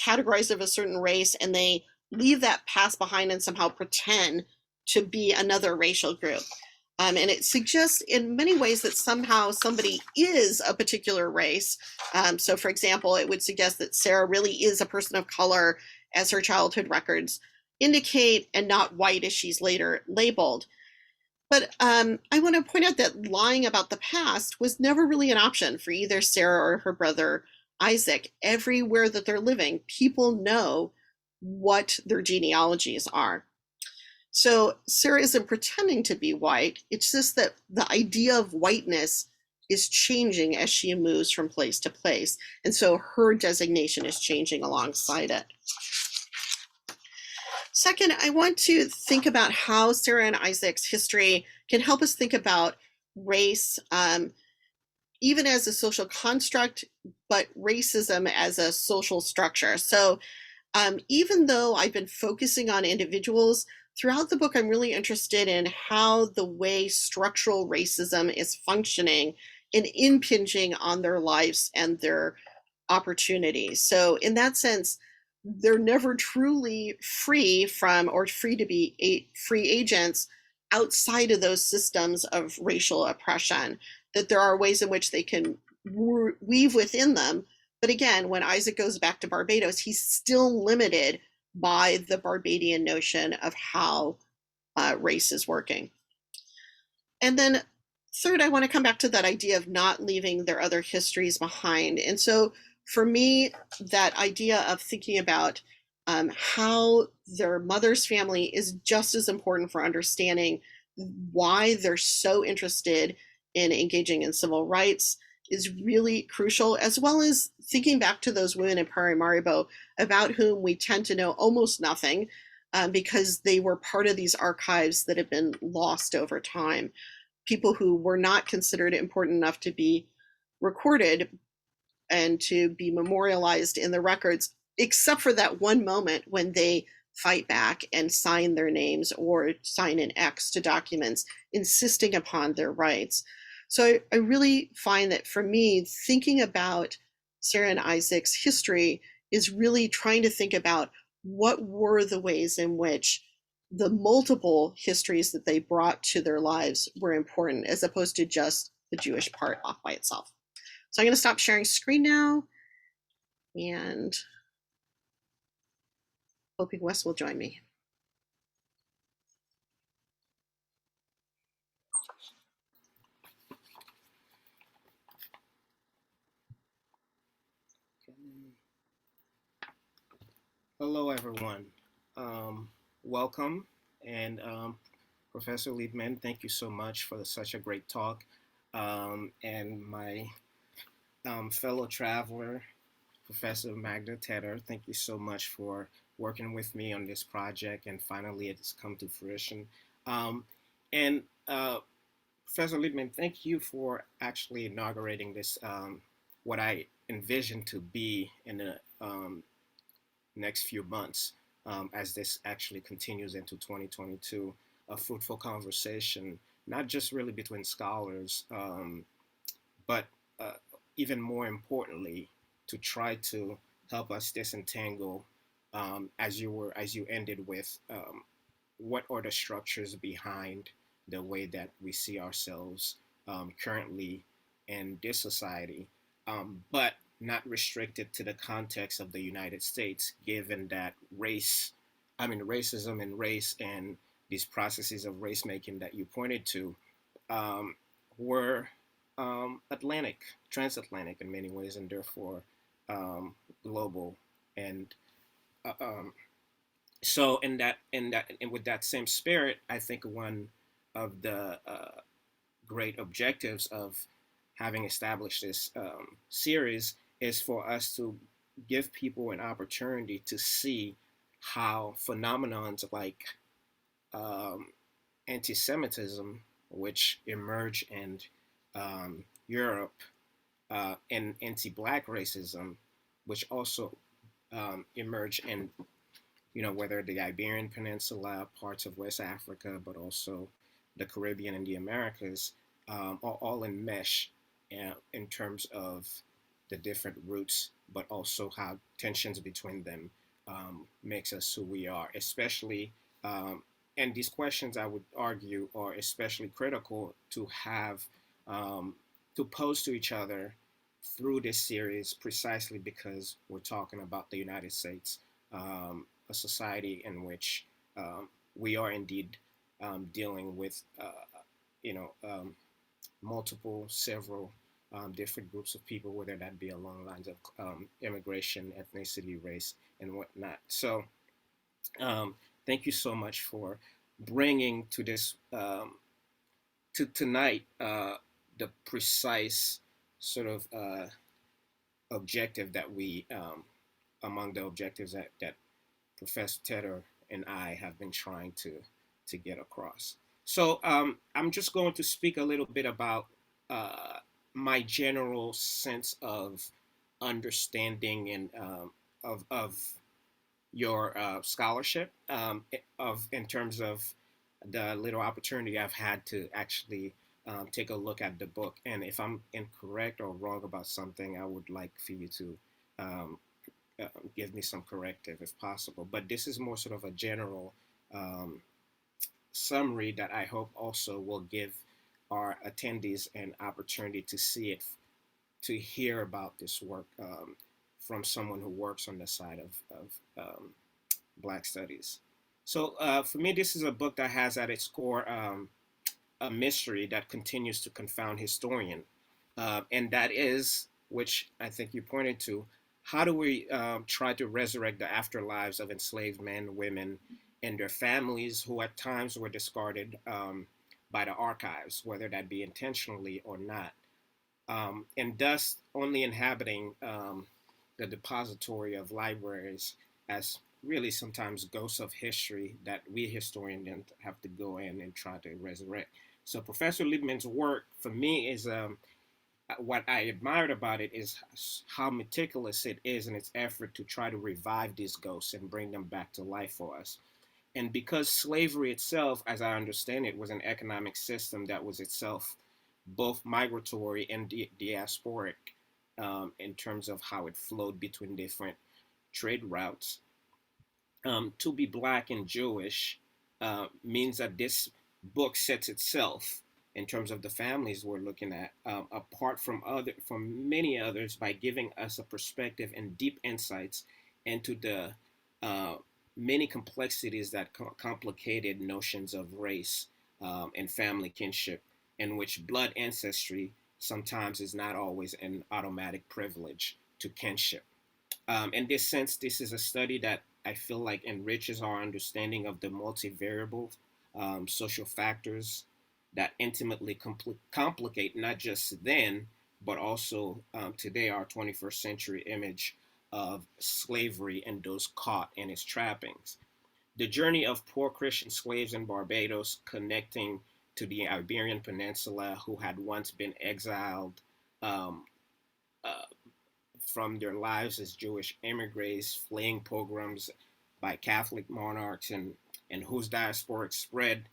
categorized of a certain race, and they leave that past behind and somehow pretend to be another racial group. And it suggests in many ways that somehow somebody is a particular race. So for example, it would suggest that Sarah really is a person of color, as her childhood records indicate, and not white as she's later labeled. But I want to point out that lying about the past was never really an option for either Sarah or her brother Isaac. Everywhere that they're living, people know what their genealogies are. So Sarah isn't pretending to be white. It's just that the idea of whiteness is changing as she moves from place to place. And so her designation is changing alongside it. Second, I want to think about how Sarah and Isaac's history can help us think about race, even as a social construct, but racism as a social structure. So even though I've been focusing on individuals, throughout the book, I'm really interested in how the way structural racism is functioning and impinging on their lives and their opportunities. So in that sense, they're never truly free from, or free to be free agents outside of those systems of racial oppression, that there are ways in which they can weave within them. But again, when Isaac goes back to Barbados, he's still limited by the Barbadian notion of how race is working. And then third, I want to come back to that idea of not leaving their other histories behind. And so for me, that idea of thinking about how their mother's family is just as important for understanding why they're so interested in engaging in civil rights is really crucial, as well as thinking back to those women in Paramaribo about whom we tend to know almost nothing because they were part of these archives that have been lost over time. People who were not considered important enough to be recorded and to be memorialized in the records, except for that one moment when they fight back and sign their names or sign an X to documents insisting upon their rights. So I really find that for me, thinking about Sarah and Isaac's history is really trying to think about what were the ways in which the multiple histories that they brought to their lives were important, as opposed to just the Jewish part off by itself. So I'm going to stop sharing screen now, and hoping Wes will join me. Hello, everyone. Welcome. And Professor Leibman, thank you so much for such a great talk. And my fellow traveler, Professor Magda Tedder, thank you so much for working with me on this project, and finally it has come to fruition. And Professor Leibman, thank you for actually inaugurating this, what I envision to be in the next few months, as this actually continues into 2022, a fruitful conversation, not just really between scholars, but even more importantly, to try to help us disentangle, as you ended with, what are the structures behind the way that we see ourselves currently in this society, but not restricted to the context of the United States, given that racism and race and these processes of race making that you pointed to um, were transatlantic in many ways, and therefore global. And uh, um, so, and with that same spirit, I think one of the great objectives of having established this series is for us to give people an opportunity to see how phenomenons like um, anti-Semitism, which emerged in Europe, and anti-Black racism, which also emerged in, whether the Iberian Peninsula, parts of West Africa, but also the Caribbean and the Americas, are all in mesh in terms of the different roots, but also how tensions between them makes us who we are, especially. And these questions, I would argue, are especially critical to have to pose to each other through this series, precisely because we're talking about the United States, a society in which we are indeed dealing with, you know, um, several different groups of people, whether that be along lines of immigration, ethnicity, race, and whatnot. So, um, thank you so much for bringing to this to tonight the precise sort of objective that we among the objectives that Professor Tedder and I have been trying to get across. So I'm just going to speak a little bit about uh, my general sense of understanding and of your scholarship, of in terms of the little opportunity I've had to actually take a look at the book. And if I'm incorrect or wrong about something, I would like for you to um, give me some corrective if possible. But this is more sort of a general um, summary that I hope also will give our attendees an opportunity to see it, to hear about this work from someone who works on the side of Black studies. So for me, this is a book that has at its core a mystery that continues to confound historians, and that is, which I think you pointed to, how do we try to resurrect the afterlives of enslaved men, women, and their families who at times were discarded by the archives, whether that be intentionally or not, and thus only inhabiting the depository of libraries as really sometimes ghosts of history that we historians have to go in and try to resurrect. So Professor Leibman's work for me is what I admired about it is how meticulous it is in its effort to try to revive these ghosts and bring them back to life for us. And because slavery itself, as I understand it, was an economic system that was itself both migratory and diasporic in terms of how it flowed between different trade routes. To be Black and Jewish means that this book sets itself, in terms of the families we're looking at, apart from many others by giving us a perspective and deep insights into the uh, many complexities that complicated notions of race and family kinship, in which blood ancestry sometimes is not always an automatic privilege to kinship. In this sense, this is a study that I feel like enriches our understanding of the multivariable social factors that intimately complicate not just then, but also today, our 21st century image of slavery and those caught in its trappings. The journey of poor Christian slaves in Barbados connecting to the Iberian Peninsula who had once been exiled um, uh, from their lives as Jewish immigrants, fleeing pogroms by Catholic monarchs, and whose diasporic spread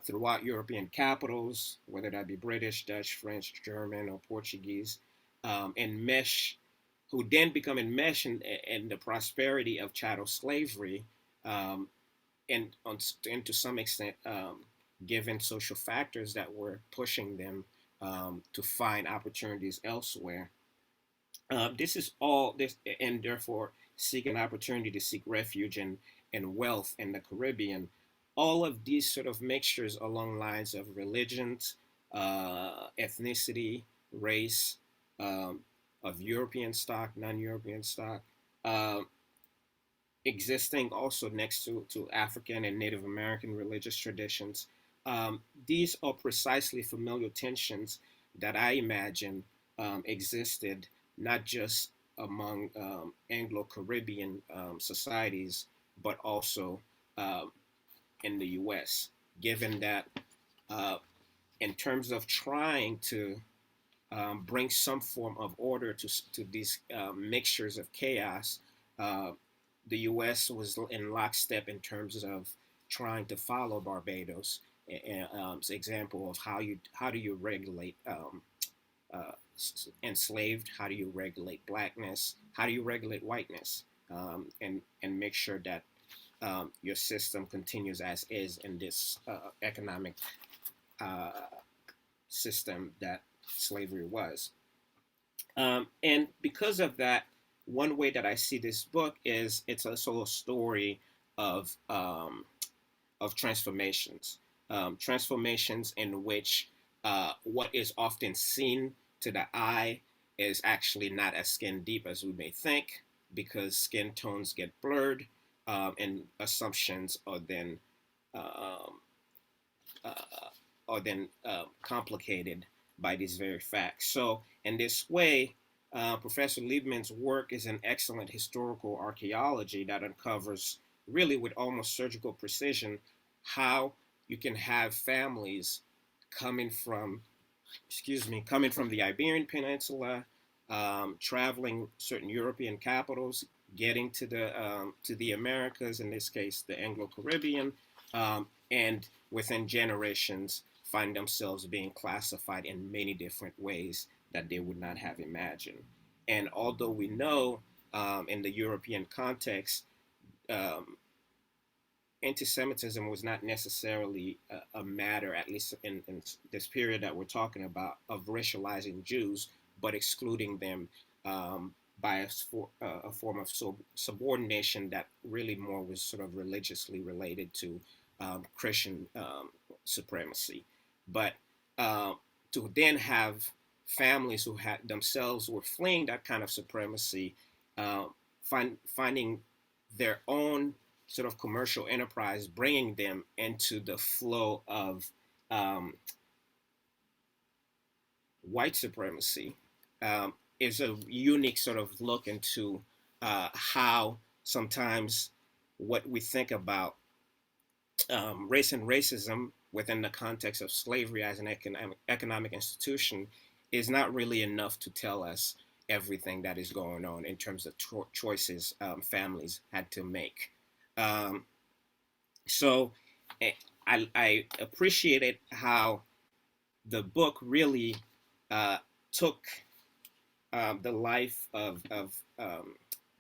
throughout European capitals, whether that be British, Dutch, French, German, or Portuguese, who then become enmeshed in the prosperity of chattel slavery, um, and to some extent, given social factors that were pushing them to find opportunities elsewhere. This is all this, and therefore seek an opportunity to seek refuge and wealth in the Caribbean. All of these sort of mixtures along lines of religions, ethnicity, race, um, of European stock, non-European stock, uh, existing also next to African and Native American religious traditions. These are precisely familial tensions that I imagine existed not just among Anglo-Caribbean societies, but also um, in the US, given that uh, in terms of trying to bring some form of order to these mixtures of chaos, uh, the U.S. was in lockstep in terms of trying to follow Barbados. Example of how do you regulate uh, enslaved? How do you regulate blackness? How do you regulate whiteness? And make sure that your system continues as is in this economic uh, system that slavery was. And because of that, one way that I see this book is it's also a story of um, of transformations, transformations in which what is often seen to the eye is actually not as skin deep as we may think, because skin tones get blurred, and assumptions um, are then complicated by these very facts. So, in this way, Professor Leibman's work is an excellent historical archaeology that uncovers, really with almost surgical precision, how you can have families coming from, coming from the Iberian Peninsula, traveling certain European capitals, getting to the Americas, in this case, the Anglo-Caribbean, and within generations find themselves being classified in many different ways that they would not have imagined. And although we know in the European context, um, anti-Semitism was not necessarily a matter, at least in this period that we're talking about, of racializing Jews, but excluding them by a form of subordination that really more was sort of religiously related to Christian supremacy. But uh, to then have families who had themselves were fleeing that kind of supremacy, uh, finding their own sort of commercial enterprise, bringing them into the flow of um, white supremacy, is a unique sort of look into how sometimes what we think about race and racism within the context of slavery as an economic institution is not really enough to tell us everything that is going on in terms of choices families had to make. Um, so eh, I appreciated how the book really uh, took the life of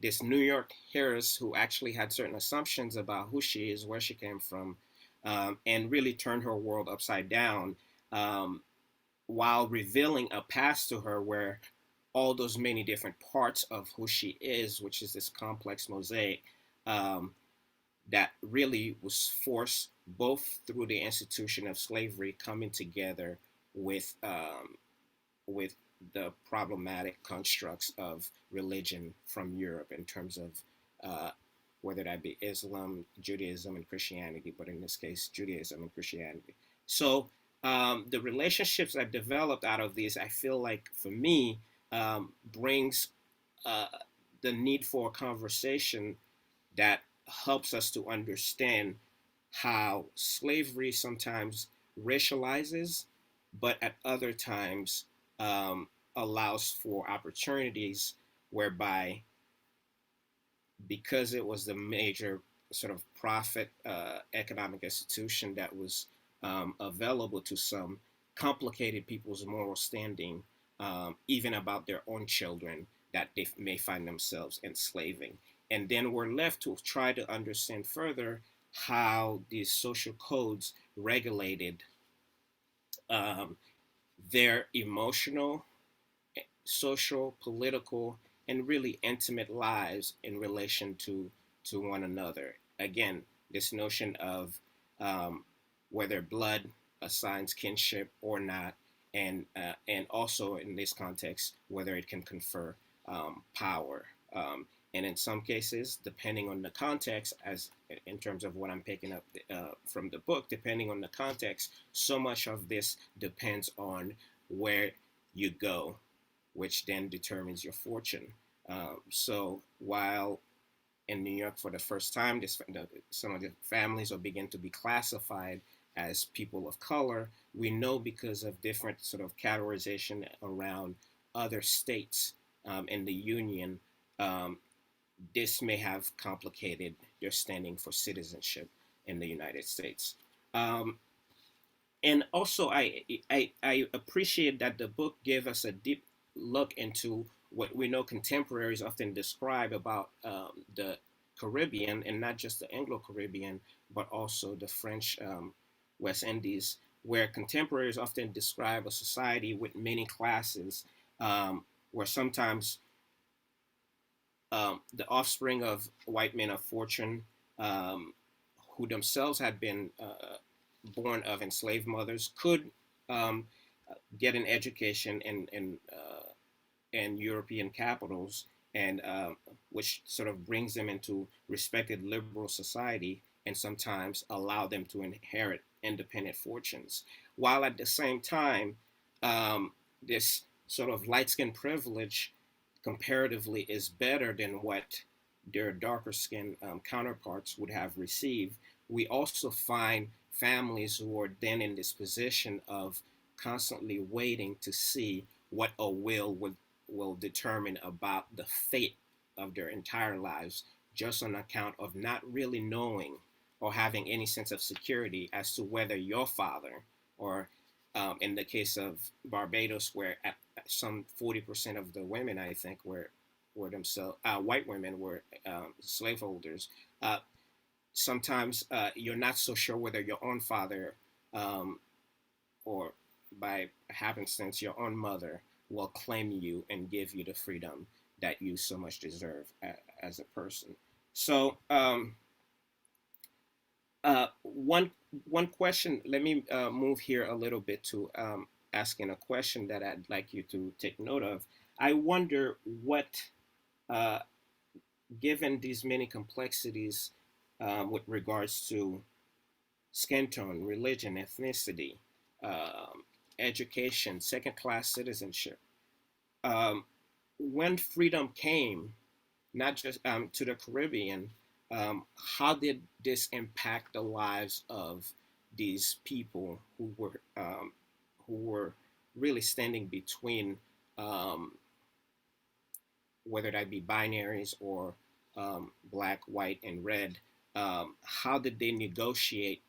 this New York heiress who actually had certain assumptions about who she is, where she came from, and really turned her world upside down, um, while revealing a past to her where all those many different parts of who she is, which is this complex mosaic, um, that really was forced both through the institution of slavery coming together with the problematic constructs of religion from Europe in terms of whether that be Islam, Judaism, and Christianity, but in this case, Judaism and Christianity. So the relationships that developed out of these, I feel like for me, brings uh, the need for a conversation that helps us to understand how slavery sometimes racializes, but at other times um, allows for opportunities whereby, because it was the major sort of profit economic institution that was available to some, complicated people's moral standing, even about their own children that they may find themselves enslaving. And then we're left to try to understand further how these social codes regulated um, their emotional, social, political, and really intimate lives in relation to one another. Again, this notion of um, whether blood assigns kinship or not, and also in this context whether it can confer power. And in some cases, depending on the context, as in terms of what I'm picking up from the book, depending on the context, so much of this depends on where you go, which then determines your fortune. So while in New York for the first time, some of the families are beginning to be classified as people of color, we know because of different sort of categorization around other states in the Union, um, this may have complicated their standing for citizenship in the United States. Um, and also, I appreciate that the book gave us a deep look into what we know contemporaries often describe about the Caribbean, and not just the Anglo-Caribbean, but also the French West Indies, where contemporaries often describe a society with many classes, where sometimes the offspring of white men of fortune, um, who themselves had been born of enslaved mothers, could um, get an education in European capitals, and which sort of brings them into respected liberal society, and sometimes allow them to inherit independent fortunes. While at the same time, this sort of light skin privilege comparatively is better than what their darker skinned counterparts would have received. We also find families who are then in this position of constantly waiting to see what a will determine about the fate of their entire lives, just on account of not really knowing or having any sense of security as to whether your father, or in the case of Barbados, where some 40% of the women, I think, were themselves white women, were slaveholders. Sometimes you're not so sure whether your own father, um, or by happenstance your own mother, will claim you and give you the freedom that you so much deserve as a person. So one question. Let me move here a little bit to asking a question that I'd like you to take note of. I wonder what, uh, given these many complexities with regards to skin tone, religion, ethnicity, um, education, second class citizenship, um, when freedom came, not just to the Caribbean, how did this impact the lives of these people who were really standing between, um, whether that be binaries or black, white, and red? How did they negotiate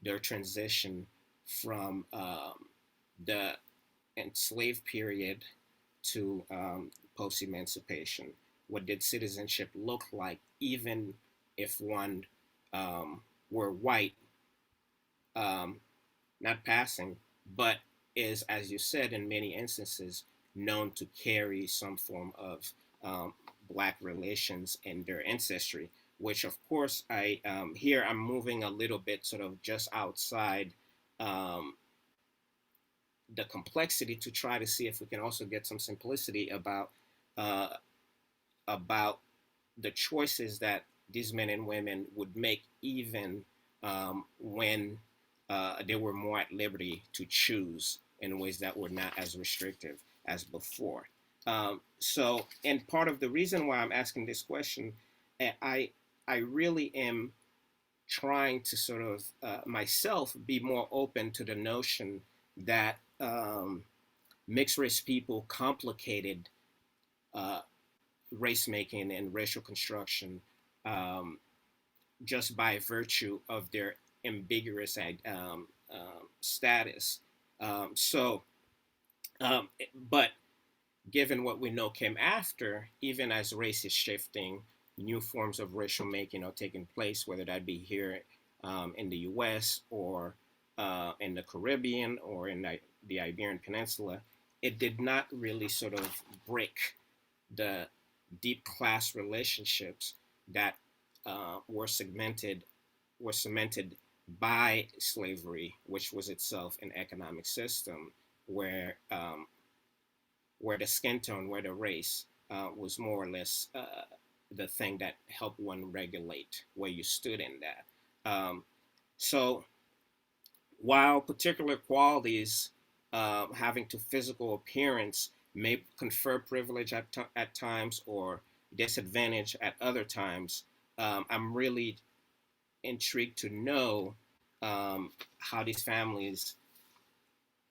their transition from the enslaved period to post emancipation? What did citizenship look like, even if one were white, um, not passing, but is, as you said, in many instances, known to carry some form of um, black relations in their ancestry? Which, of course, here I'm moving a little bit sort of just outside um, the complexity to try to see if we can also get some simplicity uh, about the choices that these men and women would make, even when they were more at liberty to choose in ways that were not as restrictive as before. And part of the reason why I'm asking this question, I I really am trying to sort of myself be more open to the notion that mixed race people complicated uh, race making and racial construction um, just by virtue of their ambiguous status. But given what we know came after, even as race is shifting, new forms of racial making are taking place, whether that be here in the US or in the Caribbean or in the Iberian Peninsula, it did not really sort of break the deep class relationships that were cemented by slavery, which was itself an economic system where the skin tone, where the race was more or less the thing that helped one regulate where you stood in that. So while particular qualities having to physical appearance may confer privilege at times or disadvantage at other times, I'm really intrigued to know how these families,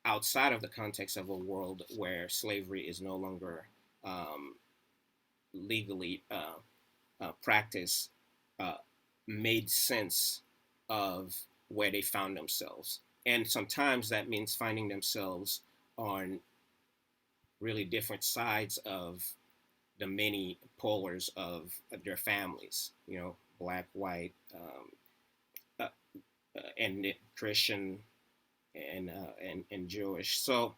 outside of the context of a world where slavery is no longer legally practiced, made sense of where they found themselves. And sometimes that means finding themselves on really different sides of the many polars of their families, Black, white, and Christian, and Jewish. So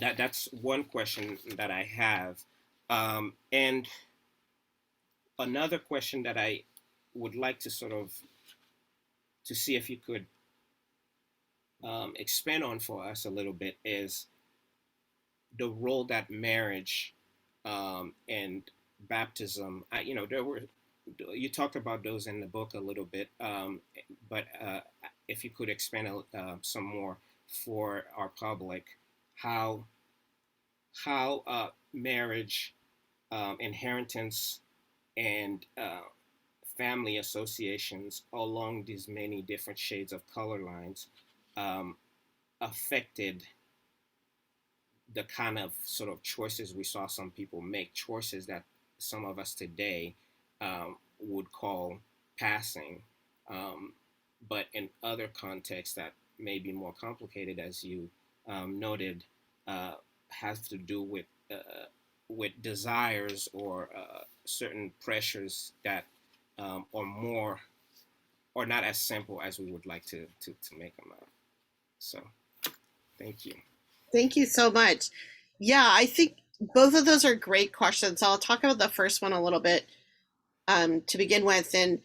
that's one question that I have. And another question that I would like to to see if you could expand on for us a little bit is the role that marriage and baptism, you talked about those in the book a little bit, but if you could expand some more for our public, how marriage, inheritance, and family associations along these many different shades of color lines affected the kind of sort of choices we saw some people make, choices that some of us today would call passing, but in other contexts that may be more complicated, as you noted, has to do with desires or certain pressures that are more or not as simple as we would like to make them out. So, thank you. Thank you so much. Yeah, I think both of those are great questions. I'll talk about the first one a little bit to begin with. And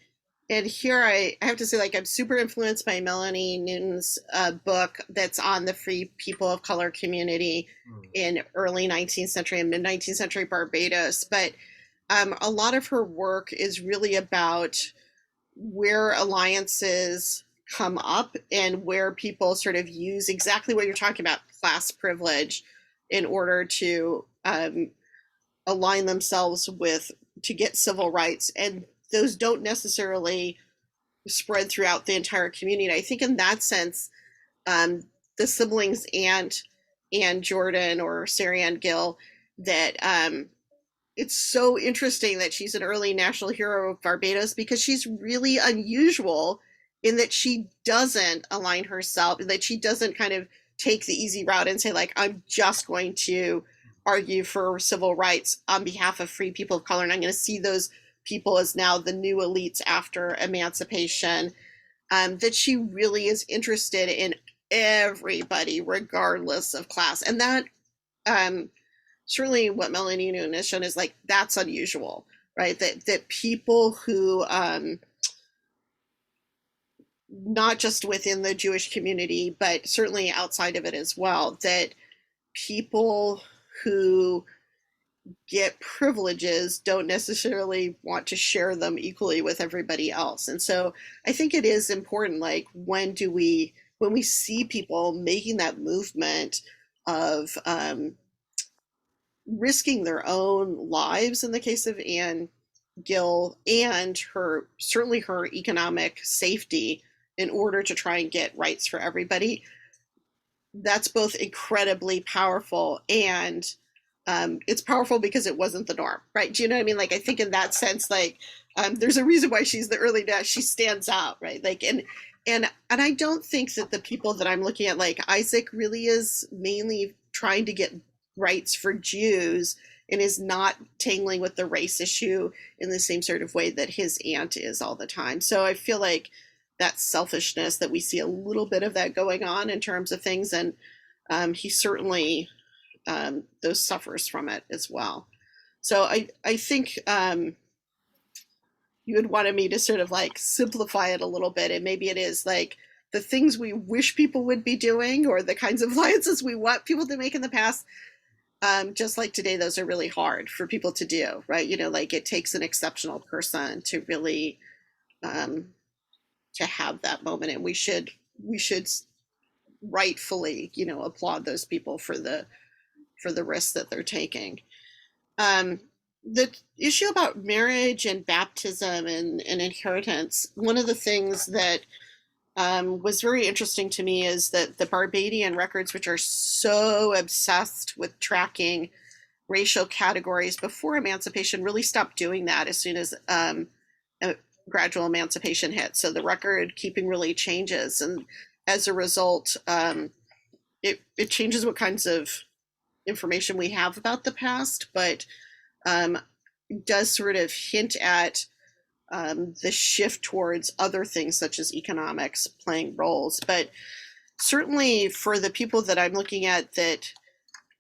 here I have to say, I'm super influenced by Melanie Newton's book that's on the free people of color community in early 19th century and mid 19th century Barbados. But a lot of her work is really about where alliances come up and where people sort of use exactly what you're talking about, class privilege, in order to align themselves to get civil rights. And those don't necessarily spread throughout the entire community. I think in that sense, the siblings and Jordan or Sarah Ann Gill, that it's so interesting that she's an early national hero of Barbados, because she's really unusual in that she doesn't align herself, that she doesn't kind of take the easy route and say, I'm just going to argue for civil rights on behalf of free people of color, and I'm going to see those people as now the new elites after emancipation. That she really is interested in everybody, regardless of class. And that certainly what Melanie Newton has shown is that's unusual, right? That people who, not just within the Jewish community, but certainly outside of it as well, that people who get privileges don't necessarily want to share them equally with everybody else. And so I think it is important, when we see people making that movement of risking their own lives, in the case of Anne Gill, and certainly her economic safety in order to try and get rights for everybody, that's both incredibly powerful and it's powerful because it wasn't the norm, right? Do you know what I mean? I think in that sense, there's a reason why she's the early dash. She stands out, right? Like, and I don't think that the people that I'm looking at, like Isaac, really is mainly trying to get rights for Jews and is not tangling with the race issue in the same sort of way that his aunt is all the time. So I feel like that selfishness, that we see a little bit of that going on in terms of things, and he certainly those suffers from it as well. So I think you had wanted me to sort of like simplify it a little bit, and maybe it is like the things we wish people would be doing, or the kinds of alliances we want people to make in the past. Just like today, those are really hard for people to do, right? You know, like it takes an exceptional person to really to have that moment, and we should rightfully, you know, applaud those people for the risks that they're taking. The issue about marriage and baptism and inheritance, one of the things that was very interesting to me is that the Barbadian records, which are so obsessed with tracking racial categories before emancipation, really stopped doing that as soon as gradual emancipation hit. So the record keeping really changes, and as a result, it changes what kinds of information we have about the past, but does sort of hint at the shift towards other things such as economics playing roles. But certainly for the people that I'm looking at, that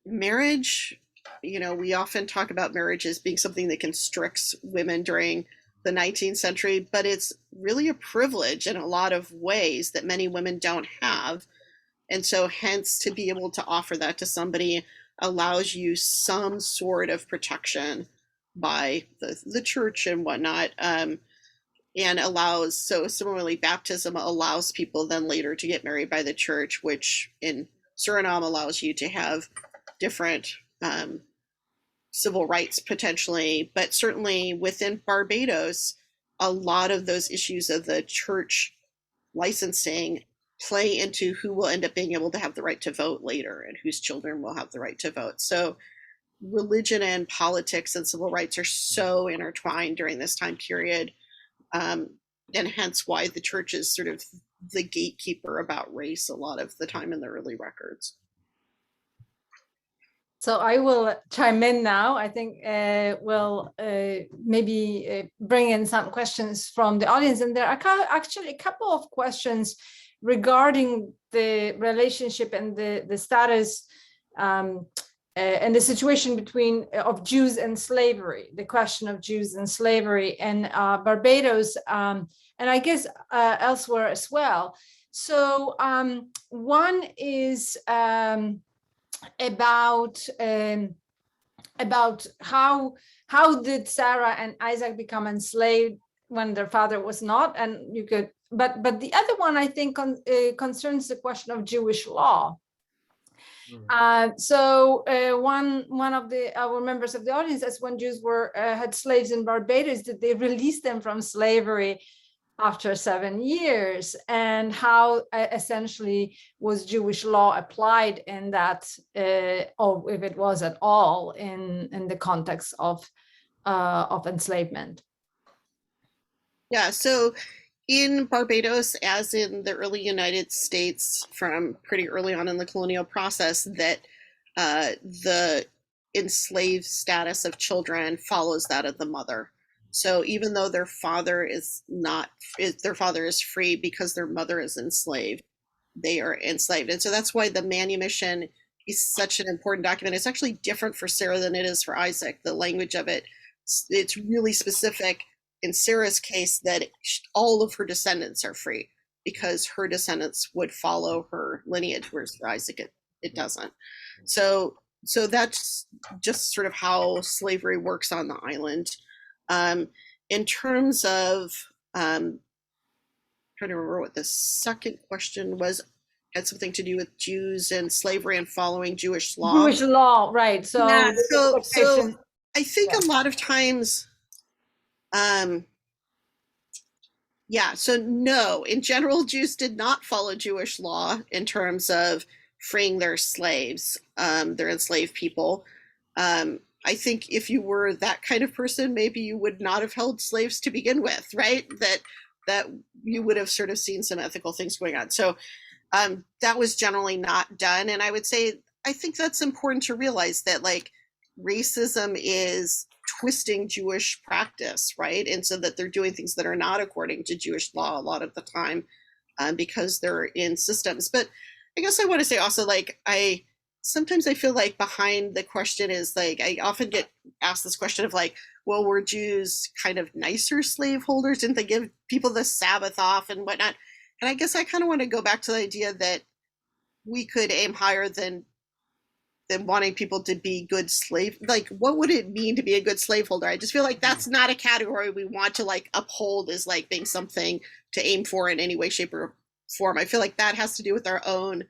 marriage, you know, we often talk about marriage as being something that constricts women during the 19th century, but it's really a privilege in a lot of ways that many women don't have. And so hence, to be able to offer that to somebody allows you some sort of protection by the church and whatnot, and allows, so similarly, baptism allows people then later to get married by the church, which in Suriname allows you to have different civil rights potentially, but certainly within Barbados, a lot of those issues of the church licensing play into who will end up being able to have the right to vote later and whose children will have the right to vote. So religion and politics and civil rights are so intertwined during this time period, and hence why the church is sort of the gatekeeper about race a lot of the time in the early records. So I will chime in now. I think we'll maybe bring in some questions from the audience. And there are actually a couple of questions regarding the relationship and the status and the situation between of Jews and slavery, the question of Jews and slavery in Barbados, and I guess elsewhere as well. So one is about how did Sarah and Isaac become enslaved when their father was not, and you could, but the other one I think concerns the question of Jewish law. So one of our members of the audience asked, when Jews had slaves in Barbados, did they release them from slavery after 7 years, and how essentially was Jewish law applied in that, or if it was at all in the context of enslavement? Yeah, so in Barbados, as in the early United States, from pretty early on in the colonial process, that the enslaved status of children follows that of the mother. So even though their father is free because their mother is enslaved, they are enslaved. And so that's why the manumission is such an important document. It's actually different for Sarah than it is for Isaac. The language of it, it's really specific in Sarah's case that all of her descendants are free because her descendants would follow her lineage, whereas for Isaac it doesn't. So that's just sort of how slavery works on the island. In terms of, trying to remember what the second question was, had something to do with Jews and slavery and following Jewish law. Jewish law, right? So, yeah, so I think a lot of times, so no, in general, Jews did not follow Jewish law in terms of freeing their slaves, their enslaved people. I think if you were that kind of person, maybe you would not have held slaves to begin with, right? That you would have sort of seen some ethical things going on. So that was generally not done. And I would say, I think that's important to realize that like racism is twisting Jewish practice, right? And so that they're doing things that are not according to Jewish law a lot of the time because they're in systems. But I guess I want to say also, like, sometimes I feel like behind the question is like, I often get asked this question of like, well, were Jews kind of nicer slaveholders? Didn't they give people the Sabbath off and whatnot? And I guess I kind of want to go back to the idea that we could aim higher than wanting people to be good slave. Like, what would it mean to be a good slaveholder? I just feel like that's not a category we want to like uphold as like being something to aim for in any way, shape, or form. I feel like that has to do with our own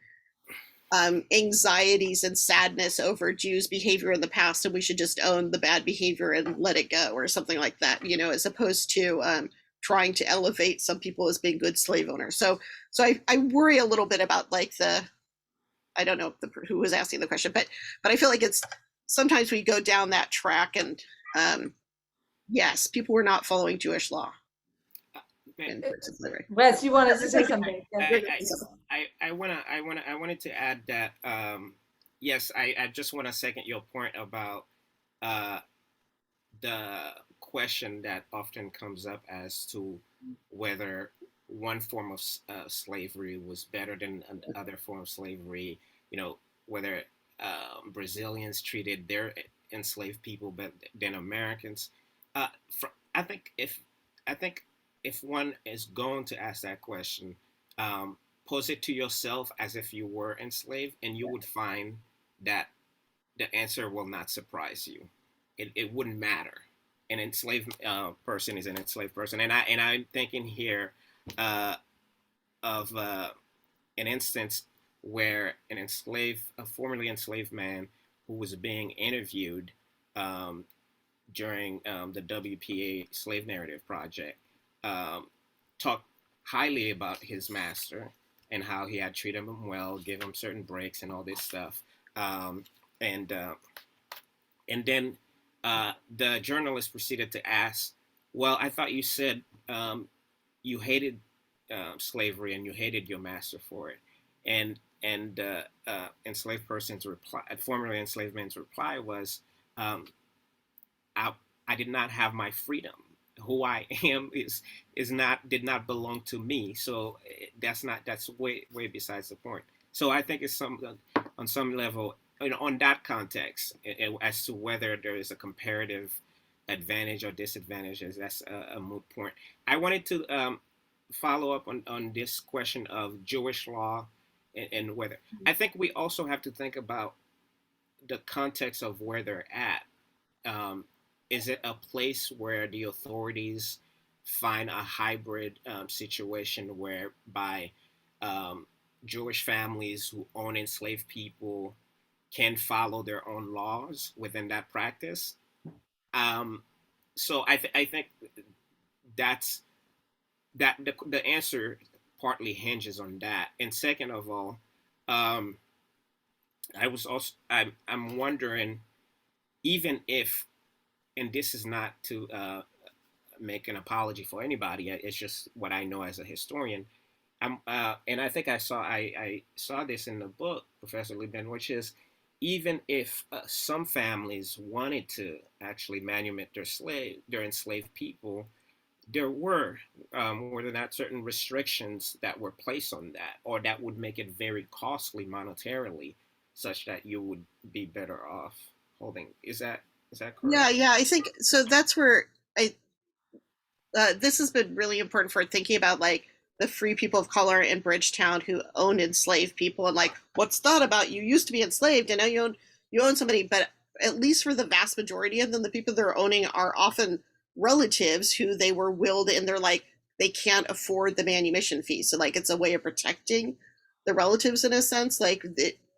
anxieties and sadness over Jews' behavior in the past, and we should just own the bad behavior and let it go, or something like that, you know, as opposed to trying to elevate some people as being good slave owners. So I worry a little bit about like I don't know who was asking the question, but I feel like it's sometimes we go down that track, and yes, people were not following Jewish law. Wes, you wanted to say something? I wanted to add that yes, I just want to second your point about the question that often comes up as to whether one form of slavery was better than another form of slavery. You know, whether Brazilians treated their enslaved people better than Americans. I think if one is going to ask that question, pose it to yourself as if you were enslaved, and you would find that the answer will not surprise you. It wouldn't matter. An enslaved person is an enslaved person, and I'm thinking here of an instance where a formerly enslaved man who was being interviewed during the WPA Slave Narrative Project talked highly about his master and how he had treated him well, give him certain breaks and all this stuff, and then the journalist proceeded to ask, well, I thought you said you hated slavery and you hated your master for it. And enslaved person's reply, formerly enslaved man's reply was, I did not have my freedom. Who I am did not belong to me. So that's way besides the point. So I think it's on some level, you know, on that context, as to whether there is a comparative advantage or disadvantage, that's a moot point. I wanted to follow up on this question of Jewish law and whether, I think we also have to think about the context of where they're at. Is it a place where the authorities find a hybrid situation whereby Jewish families who own enslaved people can follow their own laws within that practice? So I think that's the answer partly hinges on that. And second of all, I'm wondering, even if, and this is not to make an apology for anybody, it's just what I know as a historian. And I think I saw this in the book, Professor Leibman, which is, even if some families wanted to actually manumit their enslaved people, there were there not certain restrictions that were placed on that, or that would make it very costly monetarily, such that you would be better off holding. Is that correct? Yeah, I think so. That's where this has been really important for thinking about like the free people of color in Bridgetown who owned enslaved people, and like what's thought about, you used to be enslaved and now you own somebody. But at least for the vast majority of them, the people they're owning are often relatives who they were willed, and they're like, they can't afford the manumission fee. So like it's a way of protecting the relatives in a sense. Like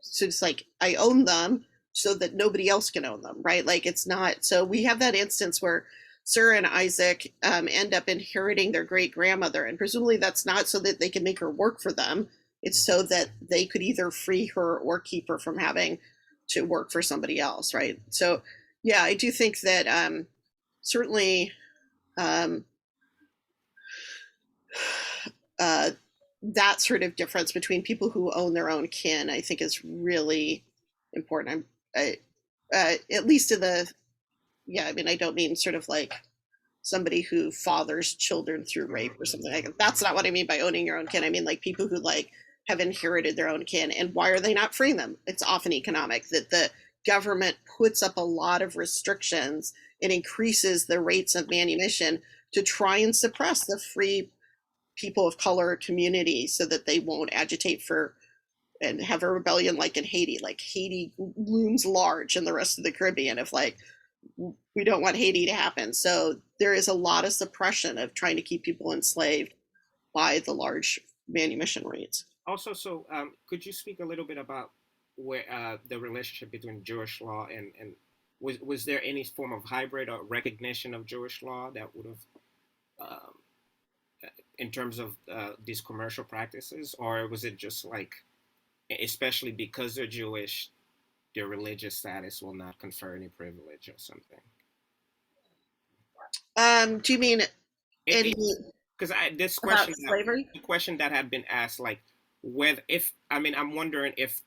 so it's like, I own them so that nobody else can own them, right? Like it's not, so we have that instance where Sarah and Isaac end up inheriting their great grandmother, and presumably that's not so that they can make her work for them. It's so that they could either free her or keep her from having to work for somebody else, right? So Yeah, I do think that certainly um, that sort of difference between people who own their own kin, I think, is really important. At least in the, yeah, I mean, I don't mean sort of like somebody who fathers children through rape or something like that. That's not what I mean by owning your own kin. I mean, like, people who like have inherited their own kin, and why are they not freeing them? It's often economic, that the government puts up a lot of restrictions and increases the rates of manumission to try and suppress the free people of color community so that they won't agitate for and have a rebellion like in Haiti. Like, Haiti looms large in the rest of the Caribbean if, like, we don't want Haiti to happen. So there is a lot of suppression of trying to keep people enslaved by the large manumission rates. Also, so could you speak a little bit about where the relationship between Jewish law and was there any form of hybrid or recognition of Jewish law that would have in terms of these commercial practices, or was it just like, especially because they're Jewish, their religious status will not confer any privilege or something? Do you mean any because this about question, slavery? the question that had been asked, like whether if I mean I'm wondering if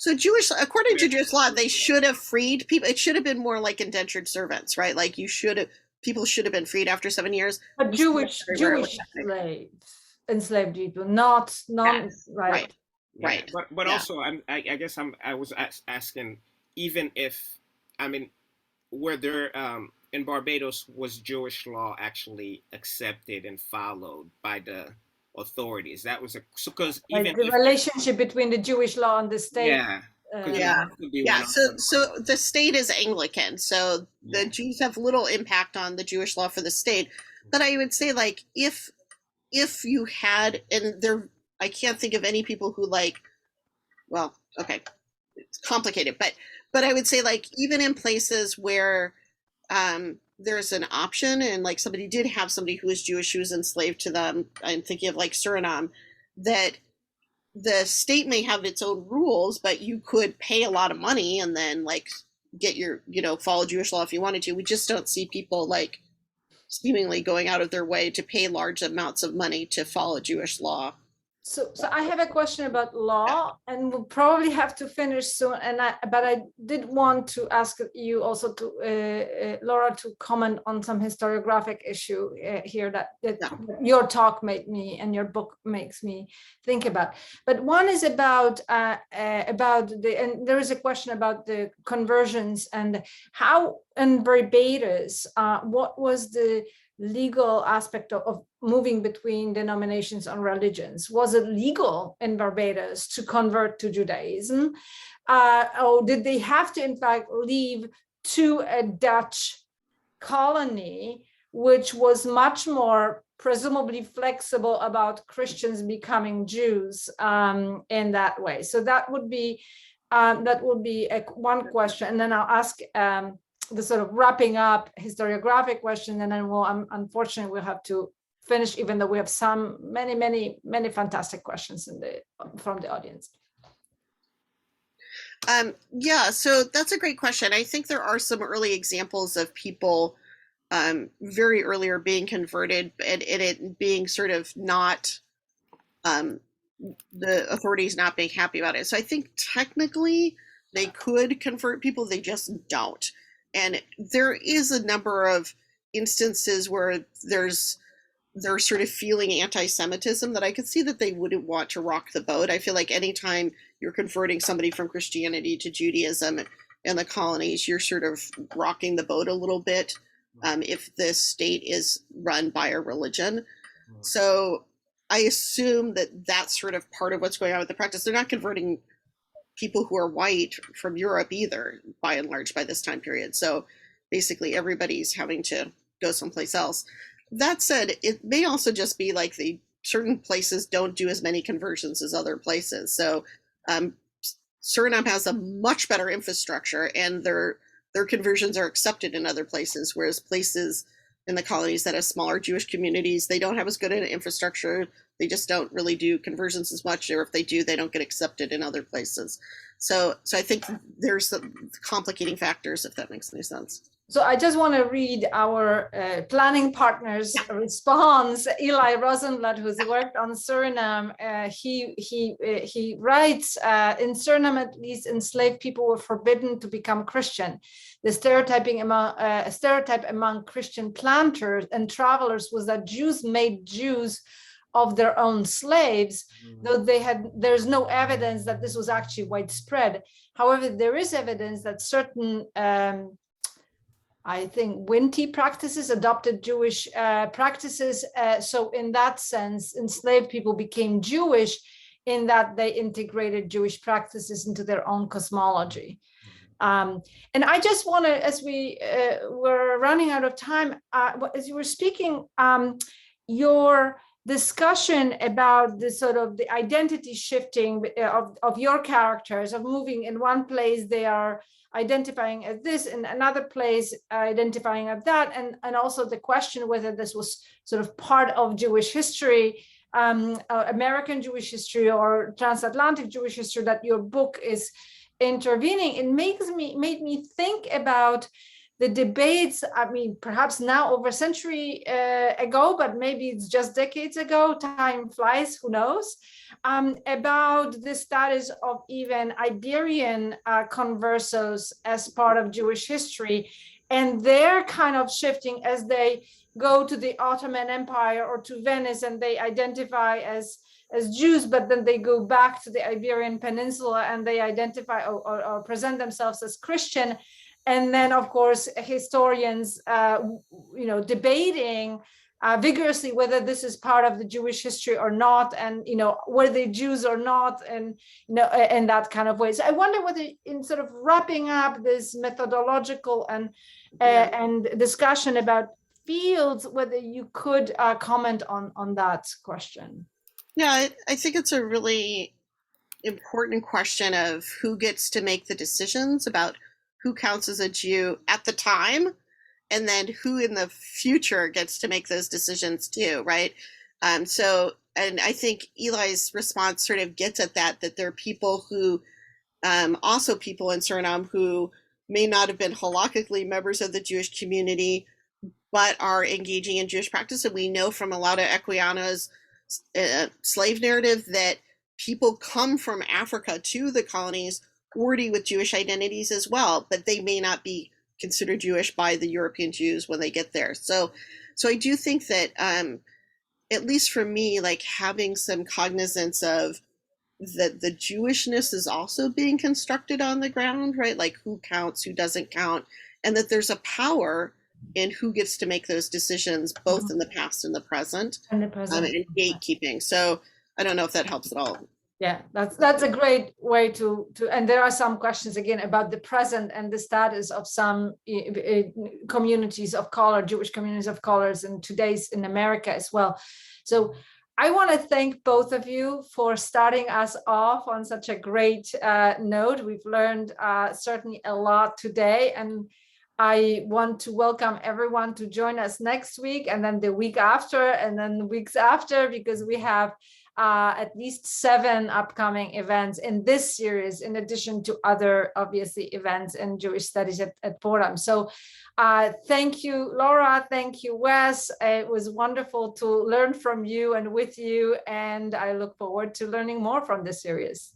So Jewish, according to Jewish law, they should have freed people. It should have been more like indentured servants, right? Like, you should have, people should have been freed after 7 years. But Jewish slaves, enslaved people, not non, right? Right. But Yeah. also I guess I was asking, even if I mean were there in Barbados, was Jewish law actually accepted and followed by the authorities? That was because Like even the if, relationship between the Jewish law and the state. yeah, Yeah. Yeah. So the state is Anglican. So the Yeah. Jews have little impact on the Jewish law for the state. But I would say, like, if you had, and there, I can't think of any people who, like, well, okay, it's complicated, but I would say, like, even in places where there's an option, and like somebody did have somebody who was Jewish who was enslaved to them, I'm thinking of like Suriname, that the state may have its own rules, but you could pay a lot of money and then, like, get your, follow Jewish law if you wanted to. We just don't see people, like, seemingly going out of their way to pay large amounts of money to follow Jewish law. So I have a question about law, and we'll probably have to finish soon. But I did want to ask you also to Laura to comment on some historiographic issue here that your talk made me and your book makes me think about. But one is about and there is a question about the conversions and how in Barbados, what was the legal aspect of moving between denominations on religions? Was it legal in Barbados to convert to Judaism? Or did they have to, in fact, leave to a Dutch colony, which was much more presumably flexible about Christians becoming Jews in that way? So that would be one question. And then I'll ask the sort of wrapping up historiographic question, and then unfortunately we'll have to finish, even though we have many fantastic questions from the audience. Yeah, so that's a great question. I think there are some early examples of people very earlier being converted, and it being sort of not, the authorities not being happy about it. So I think technically they could convert people, they just don't. And there is a number of instances where they're sort of feeling anti-Semitism that I could see that they wouldn't want to rock the boat. I feel like anytime you're converting somebody from Christianity to Judaism in the colonies, you're sort of rocking the boat a little bit if the state is run by a religion. So I assume that that's sort of part of what's going on with the practice. They're not converting people who are white from Europe either, by and large, by this time period. So basically everybody's having to go someplace else. That said, it may also just be like certain places don't do as many conversions as other places. So Suriname has a much better infrastructure, and their conversions are accepted in other places, whereas places in the colonies that have smaller Jewish communities. They don't have as good an infrastructure. They just don't really do conversions as much, or if they do, they don't get accepted in other places. So I think there's some complicating factors, if that makes any sense. So I just want to read our planning partner's response. Eli Rosenblatt, who's worked on Suriname, he writes, in Suriname, at least, enslaved people were forbidden to become Christian. The stereotype among Christian planters and travelers was that Jews made Jews of their own slaves, though there's no evidence that this was actually widespread. However, there is evidence that certain I think Winti practices adopted Jewish practices. So in that sense, enslaved people became Jewish in that they integrated Jewish practices into their own cosmology. And I just want to, as we were running out of time, as you were speaking, your discussion about the sort of the identity shifting of your characters, of moving in one place, they are identifying as this, in another place identifying as that, and also the question whether this was sort of part of Jewish history, American Jewish history or transatlantic Jewish history, that your book is intervening. It made me think about the debates, I mean, perhaps now over a century ago, but maybe it's just decades ago, time flies, who knows, about the status of even Iberian conversos as part of Jewish history, and their kind of shifting as they go to the Ottoman Empire or to Venice and they identify as Jews, but then they go back to the Iberian Peninsula and they identify or present themselves as Christian. And then, of course, historians, debating vigorously whether this is part of the Jewish history or not, and were they Jews or not, and in that kind of way. So I wonder whether, in sort of wrapping up this methodological and discussion about fields, whether you could comment on that question. Yeah, I think it's a really important question of who gets to make the decisions about who counts as a Jew at the time, and then who in the future gets to make those decisions too, right? And I think Eli's response sort of gets at that there are people who, also people in Suriname who may not have been halakhically members of the Jewish community, but are engaging in Jewish practice. And we know from a lot of Equiano's slave narrative that people come from Africa to the colonies already with Jewish identities as well, but they may not be considered Jewish by the European Jews when they get there. So I do think that, at least for me, like having some cognizance of that the Jewishness is also being constructed on the ground, right? Like who counts, who doesn't count, and that there's a power in who gets to make those decisions, both in the past and the present, and gatekeeping. So I don't know if that helps at all. Yeah, that's a great way to, and there are some questions again about the present and the status of some communities of color, Jewish communities of colors, and today's in America as well. So I want to thank both of you for starting us off on such a great note. We've learned certainly a lot today, and I want to welcome everyone to join us next week, and then the week after, and then the weeks after, because we have at least 7 upcoming events in this series, in addition to other, obviously, events in Jewish studies at Fordham. So thank you, Laura. Thank you, Wes. It was wonderful to learn from you and with you, and I look forward to learning more from this series.